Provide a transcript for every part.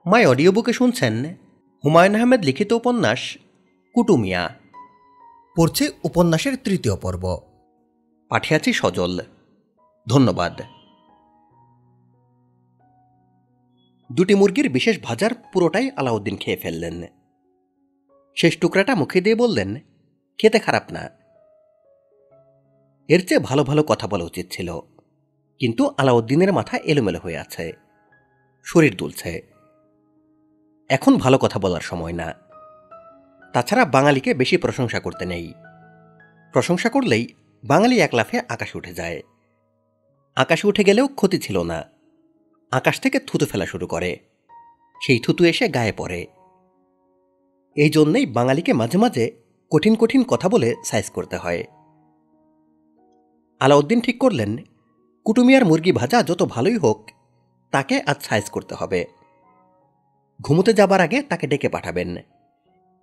মাই audio বুকে শুনছেন হুমায়ুন আহমেদ লিখিত উপন্যাস কুটুমিয়া। পড়ছে উপন্যাসের তৃতীয় পর্ব। পাঠিয়েছি সজল। ধন্যবাদ। দুটি মুরগির বিশেষ ভাজার পুরোটাই আলাউদ্দিন খেয়ে ফেললেন। শেষ টুকরাটা মুখে দিয়ে বললেন, খেতে খারাপ না। এর চেয়ে ভালো ভালো কথা বলা উচিত ছিল, কিন্তু আলাউদ্দিনের মাথা এলোমেলো হয়ে আছে, শরীর দুলছে। এখন ভালো কথা বলার সময় না। তাছাড়া বাঙালিকে বেশি প্রশংসা করতে নেই। প্রশংসা করলেই বাঙালি এক লাফে আকাশে উঠে যায়। আকাশে উঠে গেলেও ক্ষতি ছিল না, আকাশ থেকে থুতু ফেলা শুরু করে, সেই থুতু এসে গায়ে পড়ে। এই জন্যেই বাঙালিকে মাঝে মাঝে কঠিন কঠিন কথা বলে সাইজ করতে হয়। আলাউদ্দিন ঠিক করলেন, কুটুমিয়ার মুরগি ভাজা যত ভালোই হোক, তাকে আজ সাইজ করতে হবে। ঘুমোতে যাবার আগে তাকে ডেকে পাঠাবেন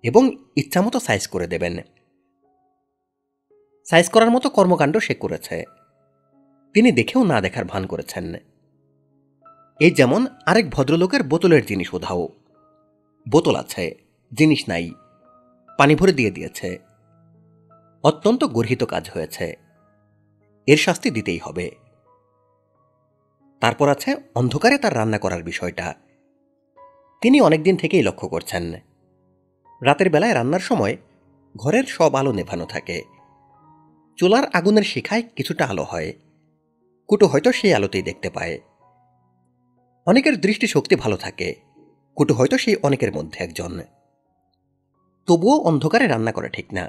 এবং ইচ্ছামতো সাইজ করে দেবেন। সাইজ করার মতো কর্মকাণ্ড সে করেছে, তিনি দেখেও না দেখার ভান করেছেন। এই যেমন আরেক ভদ্রলোকের বোতলের জিনিস উধাও। বোতল আছে, জিনিস নাই, পানি ভরে দিয়ে দিয়েছে। অত্যন্ত গর্হিত কাজ হয়েছে, এর শাস্তি দিতেই হবে। তারপর আছে অন্ধকারে তার রান্না করার বিষয়টা। তিনি অনেকদিন থেকেই লক্ষ্য করছেন, রাতের বেলায় রান্নার সময় ঘরের সব আলো নেভানো থাকে। চুলার আগুনের শিখায় কিছুটা আলো হয়, কুটু হয়তো সেই আলোতেই দেখতে পায়। অনেকের দৃষ্টিশক্তি ভালো থাকে, কুটু হয়তো সেই অনেকের মধ্যে একজন। তবুও অন্ধকারে রান্না করা ঠিক না।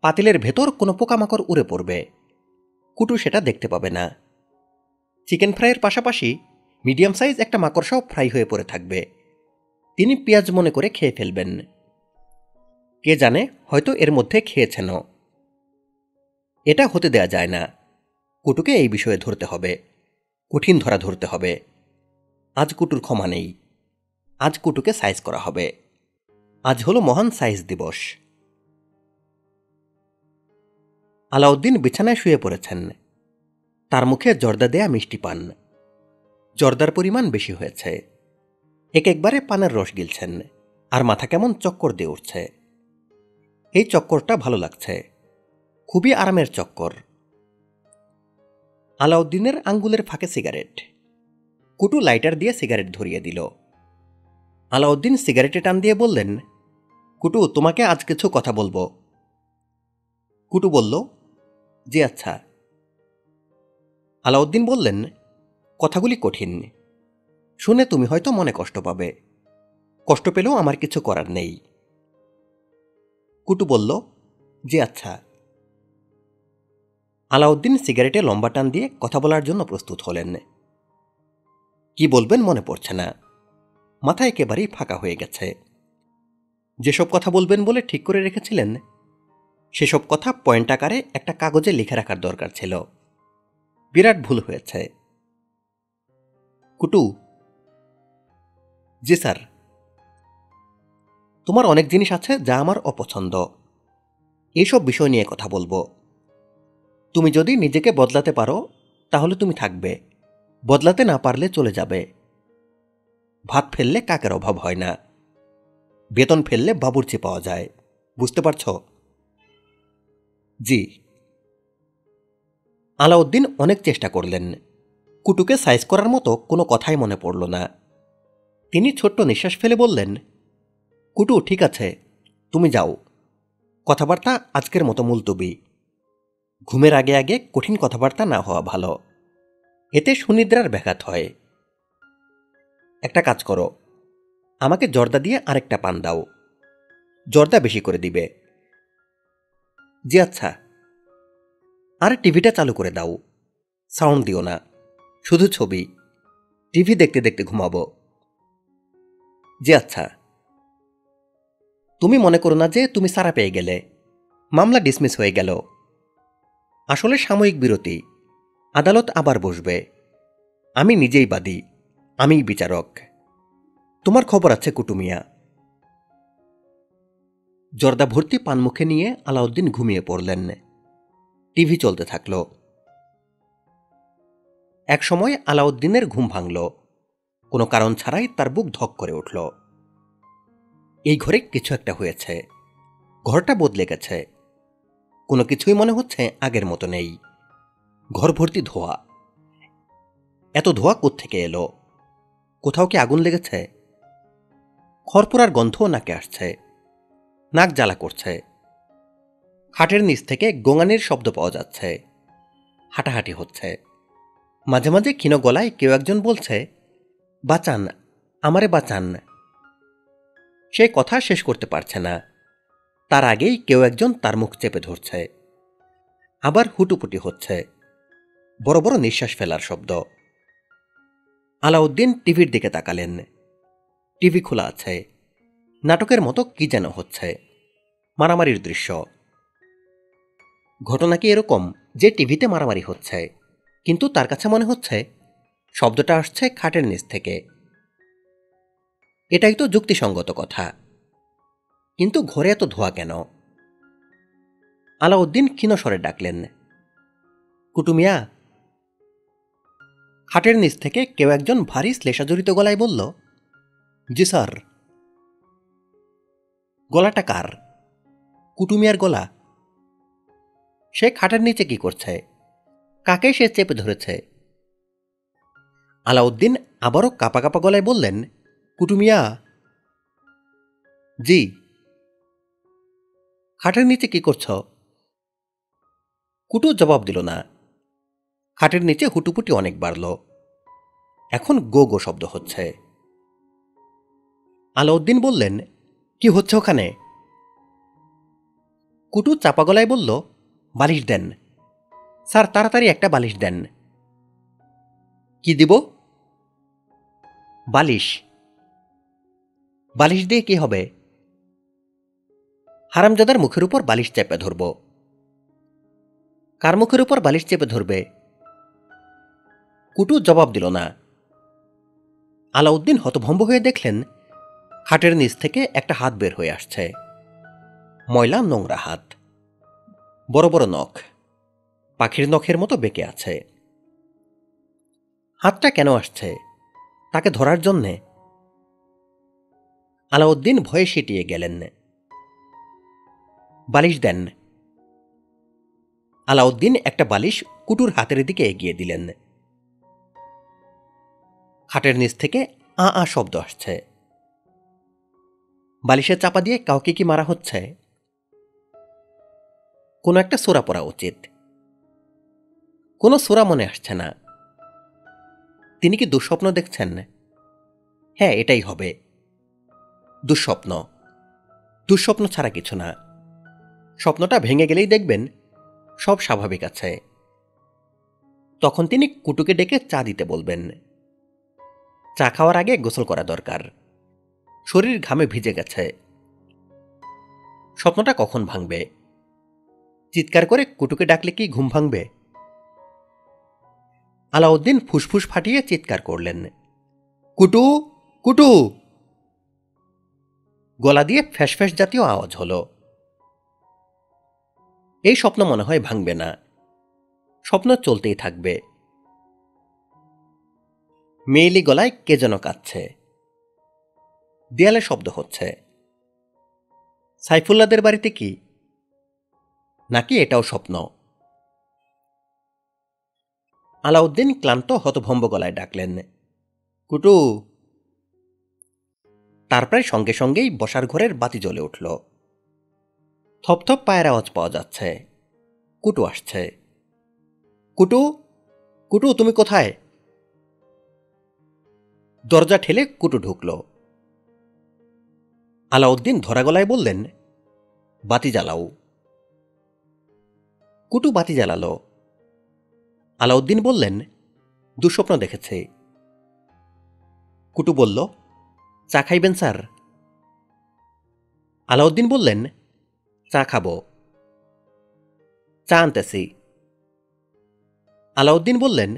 পাতিলের ভেতর কোনো পোকামাকড় উড়ে পড়বে, কুটু সেটা দেখতে পাবে না। চিকেন ফ্রাইয়ের পাশাপাশি মিডিয়াম সাইজ একটা মাকড়সাও ফ্রাই হয়ে পড়ে থাকবে, তিনি পেঁয়াজ মনে করে খেয়ে ফেলবেন। কে জানে, হয়তো এর মধ্যে খেয়েছেনও। এটা হতে দেয়া যায় না। কুটুকে এই বিষয়ে ধরতে হবে, কঠিন ধরা ধরতে হবে। আজ কুটুর ক্ষমা নেই, আজ কুটুকে সাইজ করা হবে। আজ হলো মহান সাইজ দিবস। আলাউদ্দিন বিছানায় শুয়ে পড়েছেন, তার মুখে জর্দা দেয়া মিষ্টি পান। জর্দার পরিমাণ বেশি হয়েছে, এক একবারে পানের রস গিলছেন, আর মাথা কেমন চক্কর দিয়ে উঠছে। এই চক্করটা ভালো লাগছে, খুবই আরামের চক্কর। আলাউদ্দিনের আঙ্গুলের ফাঁকে সিগারেট। কুটু লাইটার দিয়ে সিগারেট ধরিয়ে দিল। আলাউদ্দিন সিগারেটে টান দিয়ে বললেন, কুটু, তোমাকে আজ কিছু কথা বলবো। কুটু বলল, জি আচ্ছা। আলাউদ্দিন বললেন, কথাগুলি কঠিন, শুনে তুমি হয়তো মনে কষ্ট পাবে। কষ্ট পেলেও আমার কিছু করার নেই। কুটু বলল, জি আচ্ছা। আলাউদ্দিন সিগারেটে লম্বা টান দিয়ে কথা বলার জন্য প্রস্তুত হলেন। কি বলবেন মনে পড়ছে না, মাথা একেবারেই ফাঁকা হয়ে গেছে। যেসব কথা বলবেন বলে ঠিক করে রেখেছিলেন, সেসব কথা পয়েন্ট আকারে একটা কাগজে লিখে রাখার দরকার ছিল। বিরাট ভুল হয়েছে। কুটু, জি স্যার। তোমার অনেক জিনিস আছে যা আমার অপছন্দ, এইসব বিষয় নিয়ে কথা বলবো। তুমি যদি নিজেকে বদলাতে পারো তাহলে তুমি থাকবে, বদলাতে না পারলে চলে যাবে। ভাত ফেললে কাকের অভাব হয় না, বেতন ফেললে বাবুর্চি পাওয়া যায়, বুঝতে পারছ? জি। আলাউদ্দিন অনেক চেষ্টা করলেন, কুটুকে সাইজ করার মতো কোনো কথাই মনে পড়ল না। তিনি ছোট্ট নিঃশ্বাস ফেলে বললেন, কুটু ঠিক আছে, তুমি যাও, কথাবার্তা আজকের মতো মুলতবি। ঘুমের আগে আগে কঠিন কথাবার্তা না হওয়া ভালো, এতে সুনিদ্রার ব্যাঘাত হয়। একটা কাজ করো, আমাকে জর্দা দিয়ে আরেকটা পান দাও, জর্দা বেশি করে দিবে। জি আচ্ছা। আর টিভিটা চালু করে দাও, সাউন্ড দিও না, শুধু ছবি, টিভি দেখতে দেখতে ঘুমাবো। জি আচ্ছা। তুমি মনে করো না যে তুমি সারা পেয়ে গেলে, মামলা ডিসমিস হয়ে গেল। আসলে সাময়িক বিরতি, আদালত আবার বসবে। আমি নিজেই বাদী, আমিই বিচারক। তোমার খবর আছে কুটুমিয়া। জর্দা ভর্তি পান মুখে নিয়ে আলাউদ্দিন ঘুমিয়ে পড়লেন। টিভি চলতে থাকল। একসময় আলাউদ্দিনের ঘুম ভাঙল। কোনো কারণ ছাড়াই তার বুক ধক করে উঠল। এই ঘরে কিছু একটা হয়েছে, ঘরটা বদলে গেছে। কোনো কিছুই মনে হচ্ছে আগের মতো নেই। ঘর ভর্তি ধোঁয়া। এত ধোঁয়া কোত্থেকে এলো? কোথাও কি আগুন লেগেছে? খড়পোড়ার গন্ধও নাকে আসছে, নাক জ্বালা করছে। খাটের নিচ থেকে গোঙানির শব্দ পাওয়া যাচ্ছে, হাঁটাহাঁটি হচ্ছে। মাঝে মাঝে ক্ষীণ গলায় কেউ একজন বলছে, বাঁচান, আমারে বাঁচান। সে কথা শেষ করতে পারছে না, তার আগেই কেউ একজন তার মুখ চেপে ধরছে। আবার হুটুপুটি হচ্ছে, বড় বড় নিঃশ্বাস ফেলার শব্দ। আলাউদ্দিন টিভির দিকে তাকালেন। টিভি খোলা আছে, নাটকের মতো কি যেন হচ্ছে, মারামারির দৃশ্য। ঘটনা কি এরকম যে টিভিতে মারামারি হচ্ছে, কিন্তু তার কাছে মনে হচ্ছে শব্দটা আসছে খাটের নিচ থেকে। এটাই তো যুক্তিসঙ্গত কথা, কিন্তু ঘরে এত ধোঁয়া কেন? আলাউদ্দিন ক্ষীণ স্বরে ডাকলেন, কুটুমিয়া। খাটের নিচ থেকে কেউ একজন ভারী শ্লেষাজড়িত গলায় বলল, জি স্যার। গলাটা কার? কুটুমিয়ার গলা। সে খাটের নিচে কি করছে? কাকে সে চেপে ধরেছে? আলাউদ্দিন আবারও কাঁপা কাঁপা গলায় বললেন, কুটুমিয়া। জি। খাটের নিচে কি করছ? কুটু জবাব দিল না। খাটের নিচে হুটুপুটি অনেক বাড়ল, এখন গো গো শব্দ হচ্ছে। আলাউদ্দিন বললেন, কি হচ্ছে ওখানে? কুটু চাপা গলায় বলল, বালিশ দেন স্যার, তাড়াতাড়ি একটা বালিশ দেন। কি দিব? বালিশ। বালিশ দিয়ে কি হবে? হারামজাদার মুখের উপর বালিশ চেপে ধরব। কার মুখের উপর বালিশ চেপে ধরবে? কুটু জবাব দিল না। আলাউদ্দিন হতভম্ব হয়ে দেখলেন, খাটের নিচ থেকে একটা হাত বের হয়ে আসছে। ময়লা নোংরা হাত, বড় বড় নখ, পাখির নখের মতো বেঁকে আছে। হাতটা কেন আসছে? তাকে ধরার জন্যে? আলাউদ্দিন ভয়ে সিটিয়ে গেলেন। বালিশ দেন। আলাউদ্দিন একটা বালিশ কুটুর হাতের দিকে এগিয়ে দিলেন। খাটের নিচ থেকে আ আ শব্দ আসছে। বালিশে চাপা দিয়ে কাউকে কি মারা হচ্ছে? কোনো একটা সোরা পড়া উচিত। কোনো সোরা মনে আসছে না। তিনি কি দুঃস্বপ্ন দেখছেন? হ্যাঁ, এটাই হবে, দুঃস্বপ্ন। দুঃস্বপ্ন ছাড়া কিছু না। স্বপ্নটা ভেঙে গেলেই দেখবেন সব স্বাভাবিক আছে। তখন তিনি কুটুকে ডেকে চা দিতে বলবেন। চা খাওয়ার আগে গোসল করা দরকার, শরীর ঘামে ভিজে গেছে। স্বপ্নটা কখন ভাঙবে? চিৎকার করে কুটুকে ডাকলে কি ঘুম ভাঙবে? আলাউদ্দিন ফুসফুস ফাটিয়ে চিৎকার করলেন, কুটু, কুটু। গলা দিয়ে ফ্যাসফ্যাস জাতীয় আওয়াজ হলো। এই স্বপ্ন মনে হয় ভাঙবে না, স্বপ্ন চলতেই থাকবে। মেয়েলি গলায় কে যেন কাঁদছে। দেয়ালে শব্দ হচ্ছে। সাইফুল্লাদের বাড়িতে কি? নাকি এটাও স্বপ্ন? আলাউদ্দিন ক্লান্ত হতভম্ব গলায় ডাকলেন, কুটু। তার প্রায় সঙ্গে সঙ্গেই বসার ঘরের বাতি জ্বলে উঠল। থপথপ পায়ের আওয়াজ পাওয়া যাচ্ছে। কুটু আসছে। কুটু, কুটু তুমি কোথায়? দরজা ঠেলে কুটু ঢুকল। আলাউদ্দিন ধরা গলায় বললেন, বাতি জ্বালাও। কুটু বাতি জ্বালালো। আলাউদ্দিন বললেন, দুঃস্বপ্ন দেখেছে। কুটু বলল, চা খাইবেন স্যার? আলাউদ্দিন বললেন, চা খাবো। চা আনতেছি। আলাউদ্দিন বললেন,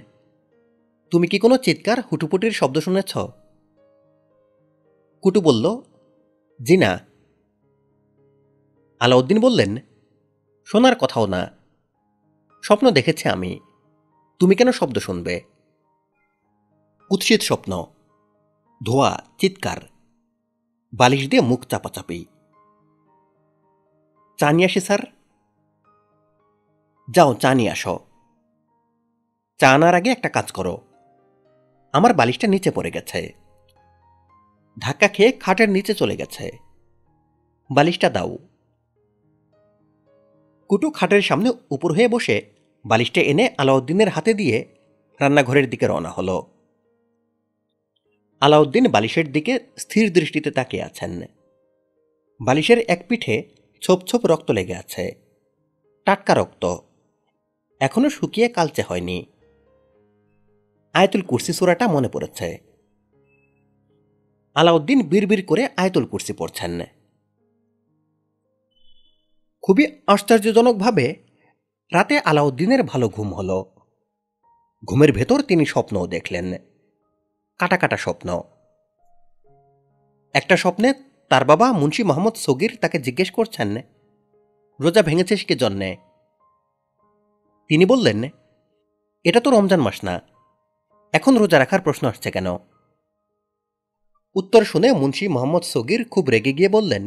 তুমি কি কোনো চিৎকার হুটুপুটির শব্দ শুনেছ? কুটু বলল, জি না। আলাউদ্দিন বললেন, শোনার কথাও না, স্বপ্ন দেখেছি আমি, তুমি কেন শব্দ শুনবে? কুৎসিত স্বপ্ন। ধোয়া, চিৎকার, বালিশ দিয়ে মুখ চাপাচাপি। চা নিয়ে আসি স্যার? যাও চা নিয়ে আসো। চা আনার আগে একটা কাজ করো, আমার বালিশটা নিচে পড়ে গেছে, ধাক্কা খেয়ে খাটের নিচে চলে গেছে, বালিশটা দাও। কুটু খাটের সামনে উপর হয়ে বসে বালিশটা এনে আলাউদ্দিনের হাতে দিয়ে রান্নাঘরের দিকে রওনা হলো। আলাউদ্দিন বালিশের দিকে স্থির দৃষ্টিতে তাকিয়ে আছেন। বালিশের এক পিঠে ছোপ ছোপ রক্ত লেগে আছে, টাটকা রক্ত, এখনো শুকিয়ে কালচে হয়নি। আয়াতুল কুরসি সূরাটা মনে পড়েছে। আলাউদ্দিন বিড়বিড় করে আয়াতুল কুরসি পড়ছেন। খুবই আশ্চর্যজনকভাবে রাতে আলাউদ্দিনের ভালো ঘুম হল। ঘুমের ভেতর তিনি স্বপ্নও দেখলেন, কাটা কাটা স্বপ্ন। একটা স্বপ্নে তার বাবা মুন্সি মোহাম্মদ সগির তাকে জিজ্ঞেস করছেন, রোজা ভেঙেছিস কি জন্যে? তিনি বললেন, এটা তো রমজান মাস না, এখন রোজা রাখার প্রশ্ন আসছে কেন? উত্তর শুনে মুন্সি মোহাম্মদ সগির খুব রেগে গিয়ে বললেন,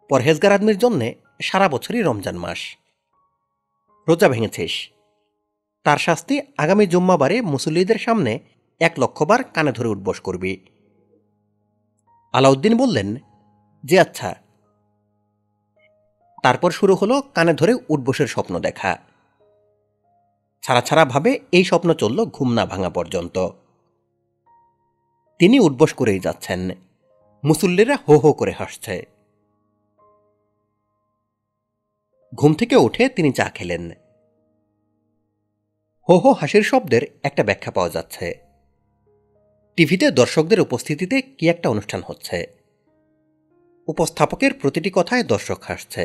পরহেজগার আদমির জন্যে সারা বছরই রমজান মাস। রোজা ভেঙেছিস, তার শাস্তি আগামী জুম্মাবারে মুসল্লিদের সামনে 1,00,000 বার কানে ধরে উঠবস করবি। আলাউদ্দিন বললেন, যে আচ্ছা। তারপর শুরু হলো কানে ধরে উঠবসের স্বপ্ন দেখা। ছাড়া ছাড়া ভাবে এই স্বপ্ন চলল ঘুম না ভাঙা পর্যন্ত। তিনি উঠবস করেই যাচ্ছেন, মুসল্লিরা হো হো করে হাসছে। ঘুম থেকে উঠে তিনি চা খেলেন। হো হো হাসির শব্দের একটা ব্যাখ্যা পাওয়া যাচ্ছে। টিভিতে দর্শকদের উপস্থিতিতে কি একটা অনুষ্ঠান হচ্ছে, উপস্থাপকের প্রতিটি কথায় দর্শক হাসছে।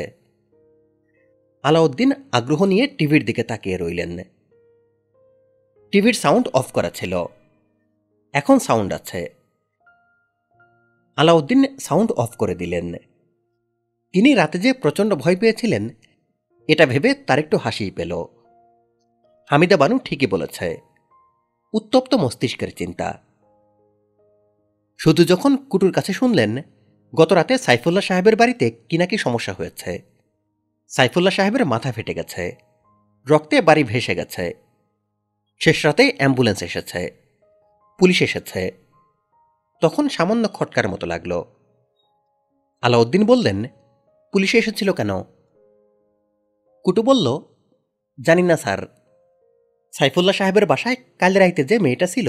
আলাউদ্দিন আগ্রহ নিয়ে টিভির দিকে তাকিয়ে রইলেন। টিভির সাউন্ড অফ করা ছিল, এখন সাউন্ড আছে। আলাউদ্দিন সাউন্ড অফ করে দিলেন। তিনি রাতে যে প্রচণ্ড ভয় পেয়েছিলেন এটা ভেবে তার একটু হাসিই পেল। হামিদা বানু ঠিকই বলেছে, উত্তপ্ত মস্তিষ্কের চিন্তা। শুধু যখন কুটুর কাছে শুনলেন গত রাতে সাইফুল্লাহ সাহেবের বাড়িতে কি নাকি সমস্যা হয়েছে, সাইফুল্লাহ সাহেবের মাথা ফেটে গেছে, রক্তে বাড়ি ভেসে গেছে, শেষ রাতে অ্যাম্বুলেন্স এসেছে, পুলিশ এসেছে, তখন সামান্য খটকার মতো লাগল। আলাউদ্দিন বললেন, পুলিশে এসেছিল কেন? কুটু বলল, জানি না স্যার, সাইফুল্লাহ সাহেবের বাসায় কাল রাইতে যে মেয়েটা ছিল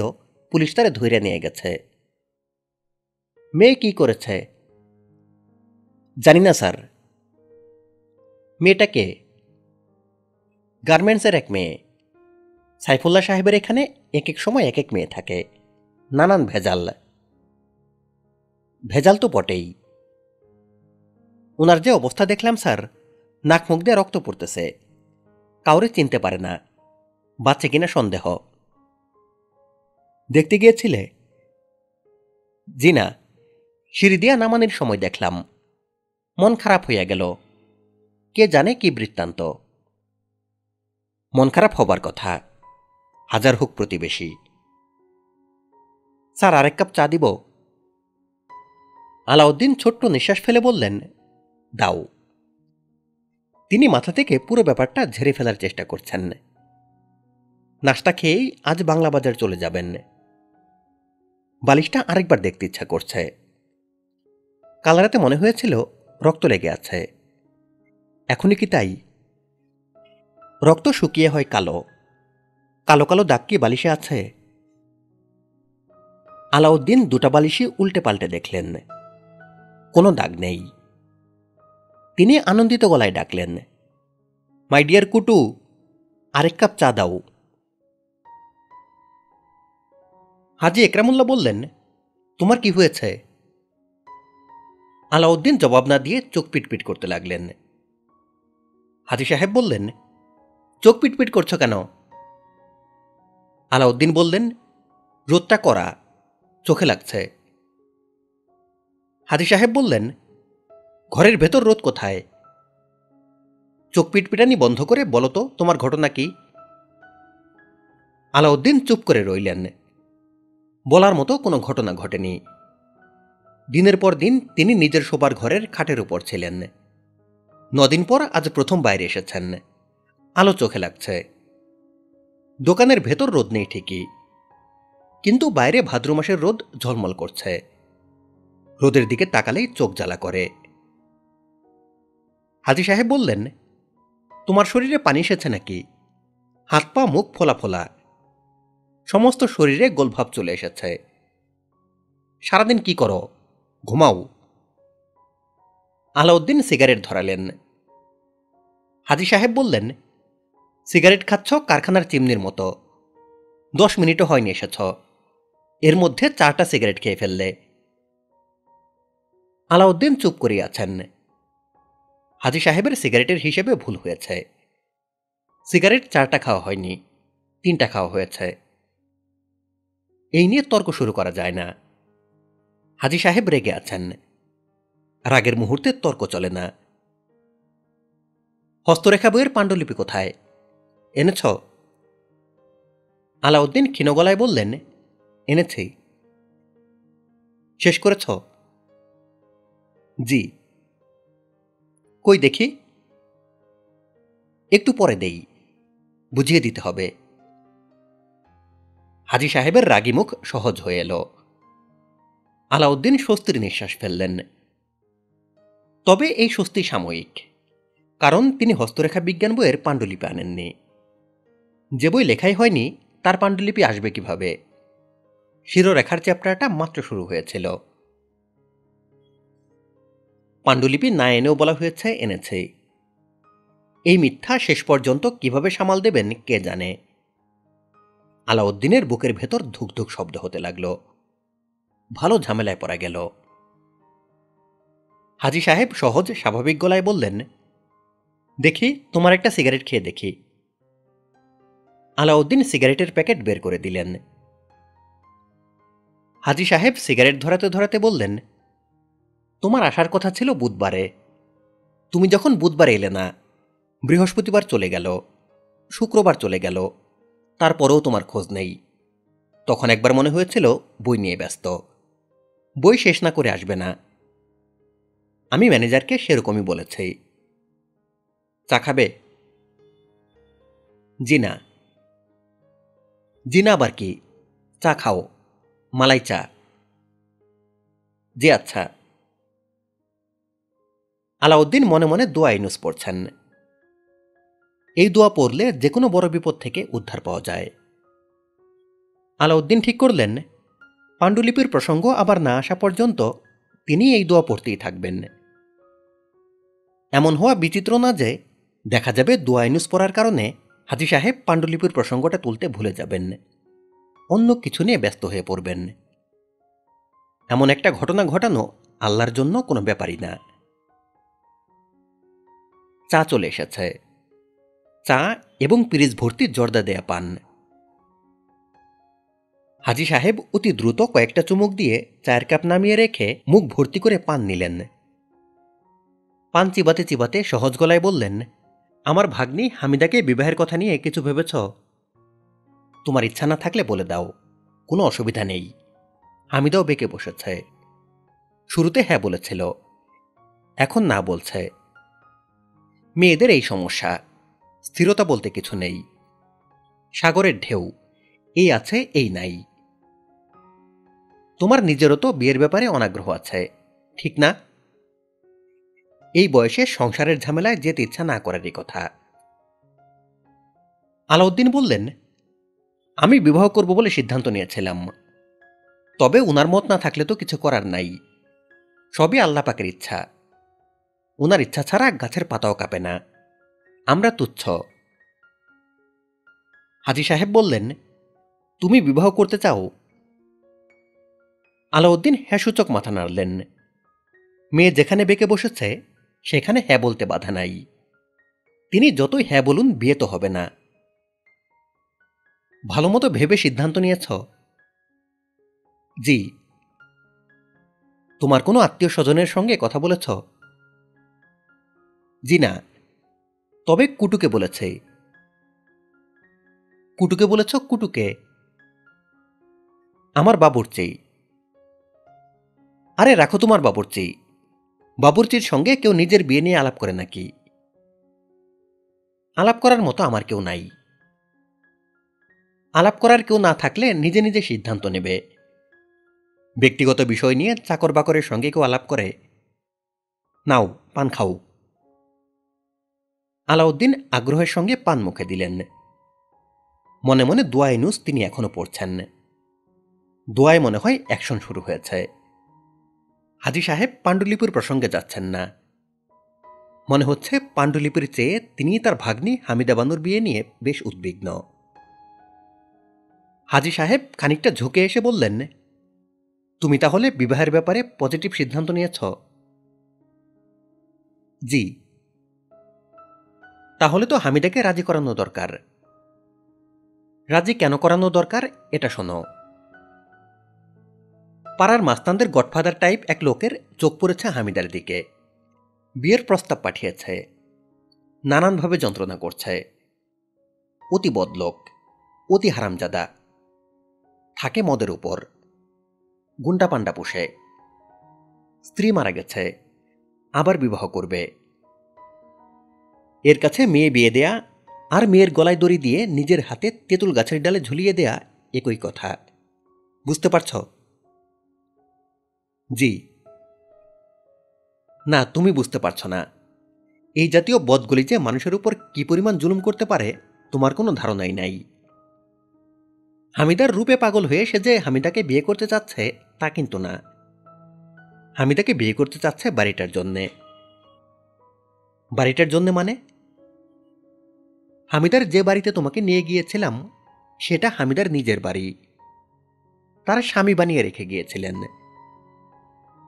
পুলিশ তারে ধইরা নিয়ে গেছে। মেয়ে কি করেছে? জানি না স্যার। মেয়েটা কে? গার্মেন্টসের এক মেয়ে। সাইফুল্লাহ সাহেবের এখানে এক এক সময় এক এক মেয়ে থাকে, নানান ভেজাল। ভেজাল তো বটেই। ওনার যে অবস্থা দেখলাম স্যার, নাক মুখ দিয়ে রক্ত পড়তেছে, কাউরে চিনতে পারে না, বাচ্চা কিনা সন্দেহ। দেখতে গিয়েছিলে? জি না, সিঁড়ি দিয়া নামানির সময় দেখলাম, মন খারাপ হইয়া গেল, কে জানে কি বৃত্তান্ত। মন খারাপ হবার কথা, হাজার হোক প্রতিবেশী। স্যার আরেক কাপ চা দিব? আলাউদ্দিন ছোট্ট নিঃশ্বাস ফেলে বললেন, দাও। তিনি মাথা থেকে পুরো ব্যাপারটা ঝেড়ে ফেলার চেষ্টা করছেন। নাশতা খেয়েই আজ বাংলা বাজার চলে যাবেন। বালিশটা আরেকবার দেখতে ইচ্ছা করছে। কাল রাতে মনে হয়েছিল রক্ত লেগে আছে, এখনই কি তাই? রক্ত শুকিয়ে হয় কালো, কালো কালো দাগ কি বালিশে আছে? আলাউদ্দিন দুটা বালিশই উল্টে পাল্টে দেখলেন, কোনো দাগ নেই। তিনি আনন্দিত গলায় ডাকলেন, মাই ডিয়ার কুটু, আরেক কাপ চা দাও। হাজি একরামুল্লাহ বললেন, তোমার কি হয়েছে? আলাউদ্দিন জবাব না দিয়ে চোখ পিটপিট করতে লাগলেন। হাজি সাহেব বললেন, চোখ পিটপিট করছো কেন? আলাউদ্দিন বললেন, রোদটা কড়া, চোখে লাগছে। হাজি সাহেব বললেন, ঘরের ভেতর রোদ কোথায়? চোখ পিটপিটানি বন্ধ করে বলো তো তোমার ঘটনা কি? আলাউদ্দিন চুপ করে রইলেন। বলার মতো কোনো ঘটনা ঘটেনি। দিনের পর দিন তিনি নিজের শোবার ঘরের খাটের উপর ছিলেন। 9 দিন পর আজ প্রথম বাইরে এসেছেন। আলো চোখে লাগছে। দোকানের ভেতর রোদ নেই ঠিকই, কিন্তু বাইরে ভাদ্র মাসের রোদ ঝলমল করছে। রোদের দিকে তাকালেই চোখ জ্বালা করে। হাজী সাহেব বললেন, তোমার শরীরে পানি এসেছে নাকি? হাত পা মুখ ফোলা ফোলা, সমস্ত শরীরে গোলভাব চলে এসেছে। সারাদিন কি করো? ঘুমাও। আলাউদ্দিন সিগারেট ধরালেন। হাজী সাহেব বললেন, সিগারেট খাচ্ছ কারখানার চিমনির মতো। 10 মিনিটও হয়নি এসেছ, এর মধ্যে 4টা সিগারেট খেয়ে ফেললে। আলাউদ্দিন চুপ করিয়ে আছেন। হাজী সাহেবের সিগারেটের হিসেবে ভুল হয়েছে। সিগারেট 4টা খাওয়া হয়নি, 3টা খাওয়া হয়েছে। এই নিয়ে তর্ক শুরু করা যায় না। হাজী সাহেব রেগে আছেন। রাগের মুহূর্তে তর্ক চলে না। হস্তরেখা বইয়ের পাণ্ডুলিপি কোথায়? এনেছ? আলাউদ্দিন ক্ষীণ গলায় বললেন, এনেছি। শেষ করেছ? জি। কই দেখি। একটু পরে দেই, বুঝিয়ে দিতে হবে। হাজী সাহেবের রাগী মুখ সহজ হয়ে এলো। আলাউদ্দিন স্বস্তির নিঃশ্বাস ফেললেন। তবে এই স্বস্তি সাময়িক, কারণ তিনি হস্তরেখা বিজ্ঞান বইয়ের পাণ্ডুলিপি আনেননি। যে বই লেখাই হয়নি তার পাণ্ডুলিপি আসবে কিভাবে? শিরোরেখার চ্যাপ্টারটা মাত্র শুরু হয়েছিল। পাণ্ডুলিপি না এনেও বলা হয়েছে এনেছে। এই মিথ্যা শেষ পর্যন্ত কিভাবে সামাল দেবেন কে জানে। আলাউদ্দিনের বুকের ভেতর ধুকধুক শব্দ হতে লাগল। ভালো ঝামেলায় পড়া গেল। হাজী সাহেব সহজ স্বাভাবিক গলায় বললেন, দেখি তোমার একটা সিগারেট খেয়ে দেখি। আলাউদ্দিন সিগারেটের প্যাকেট বের করে দিলেন। হাজী সাহেব সিগারেট ধরাতে ধরাতে বললেন, তোমার আসার কথা ছিল বুধবারে। তুমি যখন বুধবারে এলে না, বৃহস্পতিবার চলে গেল, শুক্রবার চলে গেল, তারপরেও তোমার খোঁজ নেই। তখন একবার মনে হয়েছিল বই নিয়ে ব্যস্ত, বই শেষ না করে আসবে না। আমি ম্যানেজারকে সেরকমই বলেছি। চা খাবে? জি না। জি না আবার কি? চা খাও, মালাই চা। জি আচ্ছা। আলাউদ্দিন মনে মনে দোয়া ইউনুস পড়ছেন। এই দোয়া পড়লে যে কোনো বড় বিপদ থেকে উদ্ধার পাওয়া যায়। আলাউদ্দিন ঠিক করলেন, পাণ্ডুলিপির প্রসঙ্গ আবার না আসা পর্যন্ত তিনি এই দোয়া পড়তেই থাকবেন। এমন হওয়া বিচিত্র না যে দেখা যাবে দোয়া ইউনুস পড়ার কারণে হাজী সাহেব পাণ্ডুলিপির প্রসঙ্গটা তুলতে ভুলে যাবেন, অন্য কিছু নিয়ে ব্যস্ত হয়ে পড়বেন। এমন একটা ঘটনা ঘটানো আল্লাহর জন্য কোনো ব্যাপারই না। চা চলে এসেছে। চা এবং পিরিচ ভর্তি জর্দা দেয়া পান। হাজী সাহেব অতি দ্রুত কয়েকটা চুমুক দিয়ে চায়ের কাপ নামিয়ে রেখে মুখ ভর্তি করে পান নিলেন। পান চিবাতে চিবাতে সহজ গলায় বললেন, আমার ভাগ্নি হামিদাকে বিবাহের কথা নিয়ে কিছু ভেবেছ? তোমার ইচ্ছা না থাকলে বলে দাও, কোনো অসুবিধা নেই। হামিদাও বেঁকে বসেছে। শুরুতে হ্যাঁ বলেছিল, এখন না বলছে। মেয়েদের এই সমস্যা, স্থিরতা বলতে কিছু নেই। সাগরের ঢেউ, এই আছে এই নাই। তোমার নিজেরও তো বিয়ের ব্যাপারে অনাগ্রহ আছে, ঠিক না? এই বয়সে সংসারের ঝামেলায় যেতে ইচ্ছা না করারই কথা। আলাউদ্দিন বললেন, আমি বিবাহ করব বলে সিদ্ধান্ত নিয়েছিলাম, তবে উনার মত না থাকলে তো কিছু করার নাই। সবই আল্লাহ পাকের ইচ্ছা। উনার ইচ্ছা ছাড়া গাছের পাতাও কাঁপে না। আমরা তুচ্ছ। হাজী সাহেব বললেন, তুমি বিবাহ করতে চাও? আলাউদ্দিন হ্যাঁ সূচক মাথা নাড়লেন। মেয়ে যেখানে বেঁকে বসেছে সেখানে হ্যাঁ বলতে বাধা নাই। তিনি যতই হ্যাঁ বলুন বিয়ে তো হবে না। ভালো মতো ভেবে সিদ্ধান্ত নিয়েছ? জি। তোমার কোনো আত্মীয় স্বজনের সঙ্গে কথা বলেছ? জি না, তবে কুটুকে বলেছে। কুটুকে বলেছ? কুটুকে? আমার বাবুর্চি। আরে রাখো তোমার বাবুর্চি। বাবুর্চির সঙ্গে কেউ নিজের বিয়ে নিয়ে আলাপ করে নাকি? আলাপ করার মতো আমার কেউ নাই। আলাপ করার কেউ না থাকলে নিজে নিজে সিদ্ধান্ত নেবে। ব্যক্তিগত বিষয় নিয়ে চাকর বাকরের সঙ্গে কেউ আলাপ করে? নাও পান খাও। আলাউদ্দিন আগ্রহের সঙ্গে পান মুখে দিলেন। মনে মনে দোয়া ইউনুস তিনি এখনো পড়ছেন। দোয়ায় মনে হয় অ্যাকশন শুরু হয়েছে। হাজী সাহেব পাণ্ডুলিপির প্রসঙ্গে যাচ্ছেন না। মনে হচ্ছে পাণ্ডুলিপির চেয়ে তিনি তার ভাগ্নি হামিদা বানুর বিয়ে নিয়ে বেশ উদ্বিগ্ন। হাজী সাহেব খানিকটা ঝুঁকে এসে বললেন, তুমি তাহলে বিবাহের ব্যাপারে পজিটিভ সিদ্ধান্ত নিয়েছ? জি। তাহলে তো হামিদাকে রাজি করানো দরকার। রাজি কেন করানো দরকার এটা শোনো। পাড়ার মাস্তানদের গডফাদার টাইপ এক লোকের চোখ পড়েছে হামিদার দিকে। বিয়ের প্রস্তাব পাঠিয়েছে। নানানভাবে যন্ত্রণা করছে। অতি বদলোক, অতি হারামজাদা। থাকে মদের উপর। গুন্ডা পান্ডা পুষে। স্ত্রী মারা গেছে, আবার বিবাহ করবে। এর কাছে মেয়ে বিয়ে দেয়া আর মেয়ের গলায় দড়ি দিয়ে নিজের হাতে তেঁতুল গাছের ডালে ঝুলিয়ে দেয়া একই কথা। বুঝতে পারছ? জি। না, তুমি বুঝতে পারছ না। এই জাতীয় বদগলি যে মানুষের উপর কি পরিমাণ জুলুম করতে পারে তোমার কোনো ধারণাই নাই। হামিদার রূপে পাগল হয়ে সে যে হামিদাকে বিয়ে করতে চাচ্ছে তা কিন্তু না। হামিদাকে বিয়ে করতে চাচ্ছে বাড়িটার জন্যে। বাড়িটার জন্যে মানে? হামিদার যে বাড়িতে তোমাকে নিয়ে গিয়েছিলাম সেটা হামিদার নিজের বাড়ি। তার স্বামী বানিয়ে রেখে গিয়েছিলেন।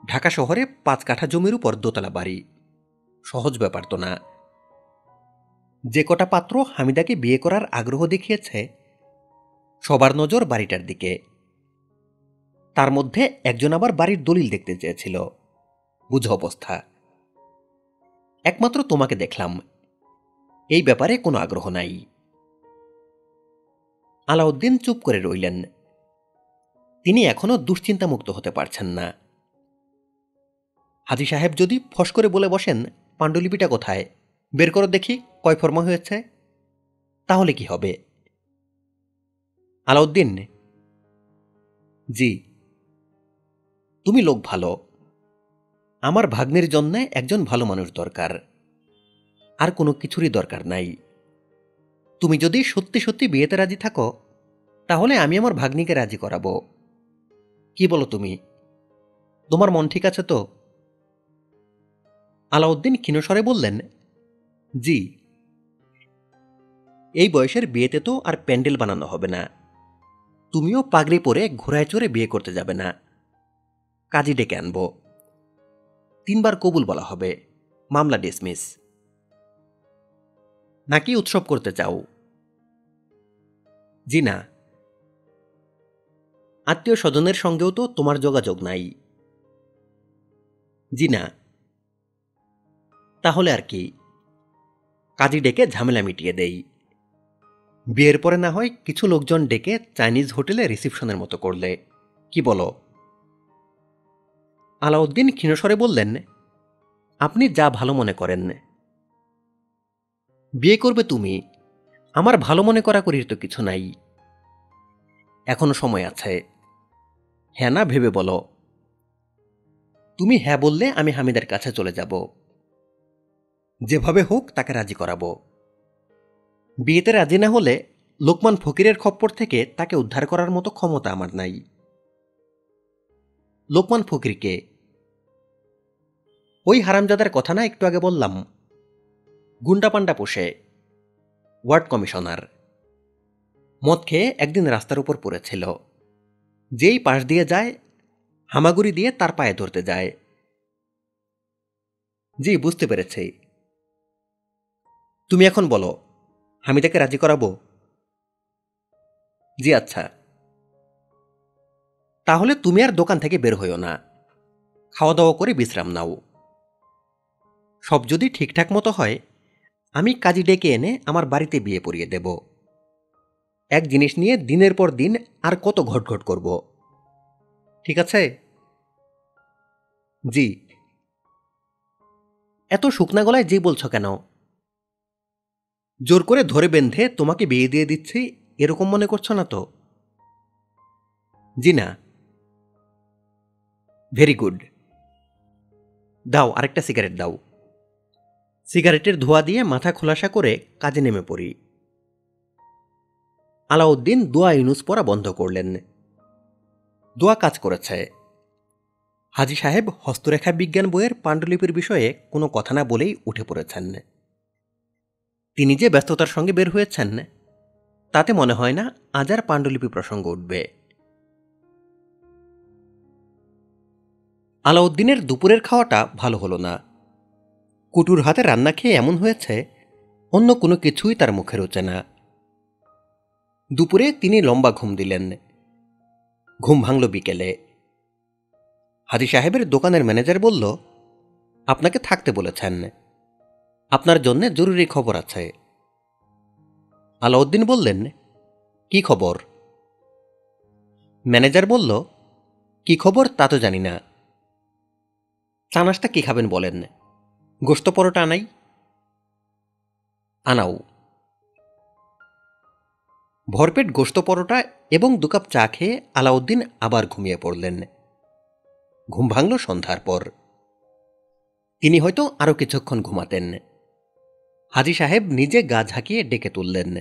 ঢাকা শহরে 5 কাঠা জমির উপর দোতলা বাড়ি। সহজ ব্যাপার তো না। যে কটা পাত্র হামিদাকে বিয়ে করার আগ্রহ দেখিয়েছে সবার নজর বাড়িটার দিকে। তার মধ্যে একজন আবার বাড়ির দলিল দেখতে চেয়েছিল। বুঝো অবস্থা। একমাত্র তোমাকে দেখলাম। এই ব্যাপারে কোনো আগ্রহ নাই। আলাউদ্দিন চুপ করে রইলেন। তিনি এখনো দুশ্চিন্তামুক্ত হতে পারছেন না। হাজী সাহেব যদি ফস করে বলে বসেন, পাণ্ডুলিপিটা কোথায়, বের করো দেখি কয় ফর্মা হয়েছে, তাহলে কি হবে? আলাউদ্দিন। জি। তুমি লোক ভালো। আমার ভাগ্নের জন্য একজন ভালো মানুষ দরকার। আর কোনো কিছুরই দরকার নাই। তুমি যদি সত্যি সত্যি বিয়েতে রাজি থাকো তাহলে আমি আমার ভাগ্নিকে রাজি করাবো। কি বলো তুমি? তোমার মন ঠিক আছে তো? আলাউদ্দিন ক্ষীণস্বরে বললেন, জি। এই বয়সের বিয়েতে তো আর প্যান্ডেল বানানো হবে না। তুমিও পাগড়ি পরে ঘোড়ায় চড়ে বিয়ে করতে যাবে না। কাজী ডেকে আনবো। 3 বার কবুল বলা হবে, মামলা ডিসমিস। নাকি উৎসব করতে চাও? জি না। আত্মীয় স্বজনের সঙ্গেও তো তোমার যোগাযোগ নাই। জি না। তাহলে আর কি, কাজী ডেকে ঝামেলা মিটিয়ে দেই। বিয়ের পরে না হয় কিছু লোকজন ডেকে চাইনিজ হোটেলে রিসিপশনের মতো করলে, কি বলো? আলাউদ্দিন ক্ষীণস্বরে বললেন, আপনি যা ভালো মনে করেন। বিয়ে করবে তুমি, আমার ভালো মনে করা করির তো কিছু নাই। এখনো সময় আছে। হ্যাঁ না ভেবে বলো। তুমি হ্যাঁ বললে আমি হামিদার কাছে চলে যাব। যেভাবে হোক তাকে রাজি করাবো। বিয়েতে রাজি না হলে লোকমান ফকিরের খপ্পর থেকে তাকে উদ্ধার করার মতো ক্ষমতা আমার নাই। লোকমান ফকিরকে? ওই হারামজাদার কথা না একটু আগে বললাম। গুন্ডা পান্ডা পোষে। Ward commissioner. মদ খেয়ে একদিন রাস্তার উপর পড়েছিল। যেই পাশ দিয়ে যায় হামাগুড়ি দিয়ে তার পায়ে ধরতে যায়। জি, বুঝতে পেরেছি। তুমি এখন বলো, হামিদাকে রাজি করাবো? জি আচ্ছা। তাহলে তুমি আর দোকান থেকে বের হইও না। খাওয়া দাওয়া করে বিশ্রাম নাও। সব যদি ঠিকঠাক মতো হয় আমি কাজী ডেকে এনে আমার বাড়িতে বিয়ে পড়িয়ে দেব। এক জিনিস নিয়ে দিনের পর দিন আর কত ঘটঘট করব। ঠিক আছে? জি। এত শুকনা গলায় জি বলছো কেন? জোর করে ধরে বেঁধে তোমাকে বিয়ে দিয়ে দিচ্ছি এরকম মনে করছো না তো? জি না। Very good. দাও আরেকটা সিগারেট দাও। সিগারেটের ধোঁয়া দিয়ে মাথা খোলাসা করে কাজে নেমে পড়ি। আলাউদ্দিন দোয়া ইউনুস পড়া বন্ধ করলেন। দোয়া কাজ করেছে। হাজী সাহেব হস্তরেখা বিজ্ঞান বইয়ের পাণ্ডুলিপির বিষয়ে কোনো কথা না বলেই উঠে পড়েছেন। তিনি যে ব্যস্ততার সঙ্গে বের হয়েছেন তাতে মনে হয় না আজ আর পাণ্ডুলিপি প্রসঙ্গ উঠবে। আলাউদ্দিনের দুপুরের খাওয়াটা ভালো হলো না। কুটুর হাতে রান্না খেয়ে এমন হয়েছে অন্য কোনো কিছুই তার মুখে রোচে না। দুপুরে তিনি লম্বা ঘুম দিলেন। ঘুম ভাঙল বিকেলে। হাজী সাহেবের দোকানের ম্যানেজার বলল, আপনাকে থাকতে বলেছেন, আপনার জন্য জরুরি খবর আছে। আলাউদ্দিন বললেন, কি খবর? ম্যানেজার বলল, কি খবর তা তো জানি না। চা নাশতা কি খাবেন বলেন? গোশত পরোটা আনাই? আনাও। ভরপেট গোশত পরোটা এবং 2 কাপ চা খেয়ে আলাউদ্দিন আবার ঘুমিয়ে পড়লেন। ঘুম ভাঙল সন্ধ্যার পর। তিনি হয়তো আরো কিছুক্ষণ ঘুমাতেন। হাজী সাহেব নিজে গা ঝাঁকিয়ে ডেকে তুললেন।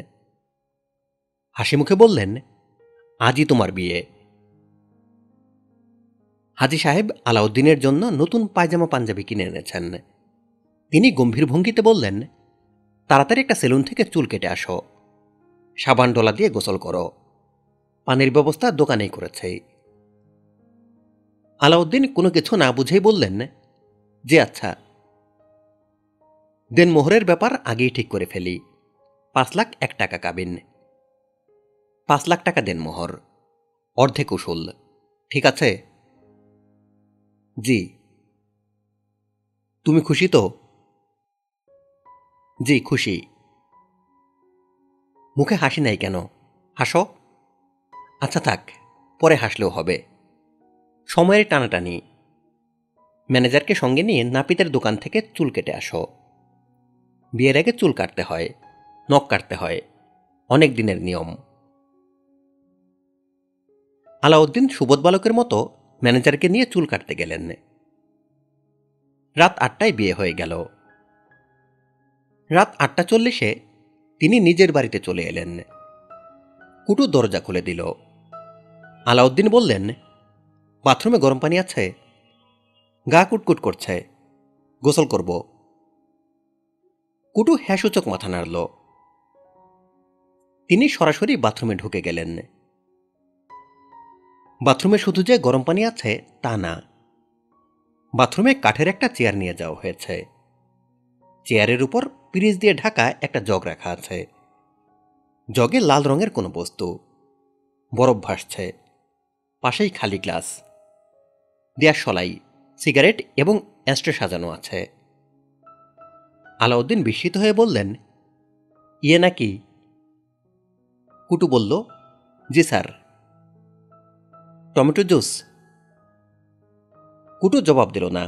হাসি মুখে বললেন, আজই তোমার বিয়ে। হাজী সাহেব আলাউদ্দিনের জন্য নতুন পায়জামা পাঞ্জাবি কিনে এনেছেন। তিনি গম্ভীর ভঙ্গিতে বললেন, তাড়াতাড়ি একটা সেলুন থেকে চুল কেটে আসো, সাবান ডলা দিয়ে গোসল করো, পানির ব্যবস্থা দোকানেই করেছে। আলাউদ্দিন কোনো কিছু না বুঝেই বললেন, যে আচ্ছা। দেনমোহরের ব্যাপার আগেই ঠিক করে ফেলি। 5,01,000 টাকা কাবিন, 5,00,000 টাকা দেনমোহর, অর্ধেক উসুল, ঠিক আছে? জি। তুমি খুশি তো? জি খুশি। মুখে হাসি নাই কেন? হাসো। আচ্ছা থাক, পরে হাসলেও হবে। সময়ের টানাটানি। ম্যানেজারকে সঙ্গে নিয়ে নাপিতের দোকান থেকে চুল কেটে আসো। বিয়ের আগে চুল কাটতে হয়, নখ কাটতে হয়, অনেক দিনের নিয়ম। আলাউদ্দিন সুবোধ বালকের মতো ম্যানেজারকে নিয়ে চুল কাটতে গেলেন। রাত 8টায় বিয়ে হয়ে গেল। রাত 8:40-এ তিনি নিজের বাড়িতে চলে এলেন। কুটু দরজা খুলে দিল। আলাউদ্দিন বললেন, বাথরুমে গরম পানি আছে? গা কুটকুট করছে, গোসল করব। কুটু হ্যাঁ সূচক মাথা নাড়ল। তিনি সরাসরি বাথরুমে ঢুকে গেলেন। বাথরুমে শুধু যে গরম পানি আছে তা না, বাথরুমে কাঠের একটা চেয়ার নিয়ে যাওয়া হয়েছে। চেয়ারের উপর পিরিচ দিয়ে ঢাকা একটা জগ রাখা আছে। জগে লাল রঙের কোনো বস্তু, বরফ ভাসছে। পাশেই খালি গ্লাস, দেয়ার সলাই, সিগারেট এবং অ্যাস্ট্রে সাজানো আছে। আলাউদ্দিন বিস্মিত হয়ে বললেন, ইয়ে নাকি? কুটু বলল, জি স্যার। Tomato juice? কুটু জবাব দিল না।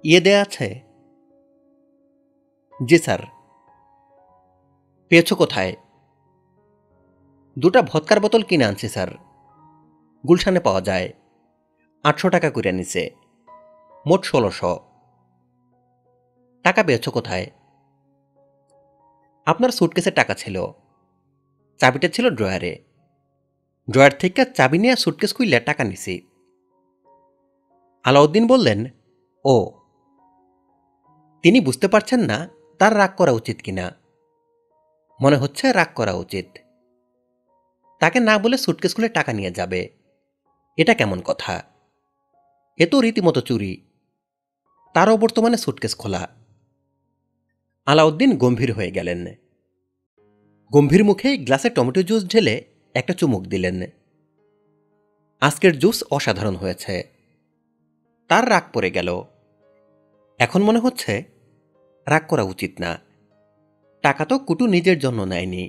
ইয়ে দেয়া আছে? জি স্যার। পেয়েছ কোথায়? 2টা ভদকার বোতল কিনে আনছি স্যার, গুলশানে পাওয়া যায়। 800 টাকা করে নিছে, মোট 1600। টাকা পেয়েছ কোথায়? আপনার সুটকেসে টাকা ছিল, চাবিটা ছিল ড্রয়ারে। ড্রয়ার থেকে চাবি নিয়ে সুটকেস খুললে টাকা নিছি। আলাউদ্দিন বললেন, ও। তিনি বুঝতে পারছেন না তার রাগ করা উচিত কিনা। মনে হচ্ছে রাগ করা উচিত। তাকে না বলে সুটকেস খুলে টাকা নিয়ে যাবে, এটা কেমন কথা? এ তো রীতিমতো চুরি, তারও বর্তমানে সুটকেস খোলা। আলাউদ্দিন গম্ভীর হয়ে গেলেন। গম্ভীর মুখে গ্লাসে টমেটো জুস ঢেলে একটা চুমুক দিলেন। আজকের জুস অসাধারণ হয়েছে। তার রাগ পড়ে গেল। এখন মনে হচ্ছে রাগ করা উচিত না। টাকা তো কুটু নিজের জন্য নেয়নি,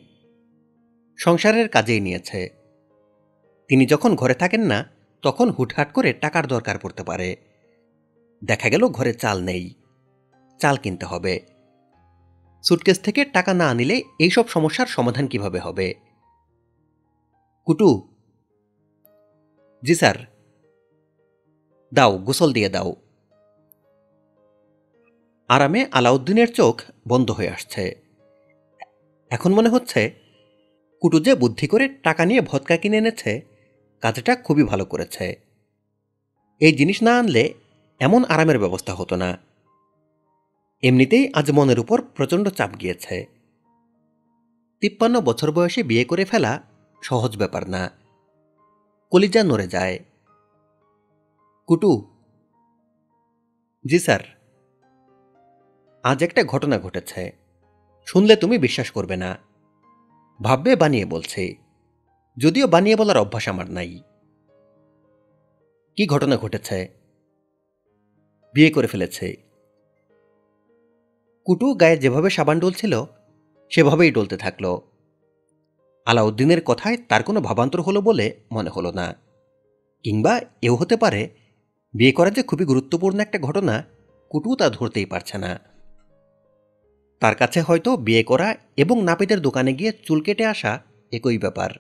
সংসারের কাজেই নিয়েছে। তিনি যখন ঘরে থাকেন না তখন হুটহাট করে টাকার দরকার পড়তে পারে। দেখা গেল ঘরে চাল নেই, চাল কিনতে হবে। সুটকেস থেকে টাকা না আনিলে এইসব সমস্যার সমাধান কিভাবে হবে? কুটু। জি স্যার। দাও, গোসল দিয়ে দাও। আরামে আলাউদ্দিনের চোখ বন্ধ হয়ে আসছে। এখন মনে হচ্ছে কুটু যে বুদ্ধি করে টাকা নিয়ে ভদকা কিনে এনেছে, কাজটা খুবই ভালো করেছে। এই জিনিস না আনলে এমন আরামের ব্যবস্থা হতো না। এমনিতেই আজ মনের উপর প্রচণ্ড চাপ গিয়েছে। 53 বছর বয়সে বিয়ে করে ফেলা সহজ ব্যাপার না। কলিজা নড়ে যায়। কুটু। জি স্যার। আজ একটা ঘটনা ঘটেছে, শুনলে তুমি বিশ্বাস করবে না। ভাববে বানিয়ে বলছি, যদিও বানিয়ে বলার অভ্যাস আমার নাই। কি ঘটনা ঘটেছে? বিয়ে করে ফেলেছে। কুটু গায়ে যেভাবে সাবান ডলছিল সেভাবেই ডলতে থাকল। আলাউদ্দিনের কথায় তার কোনো ভাবান্তর হলো বলে মনে হলো না। কিংবা এও হতে পারে বিয়ে করা যে খুবই গুরুত্বপূর্ণ একটা ঘটনা কুটু তা ধরতেই পারছে না। তার কাছে হয়তো বিয়ে করা এবং নাপিতের দোকানে গিয়ে চুল কেটে আসা একই ব্যাপার।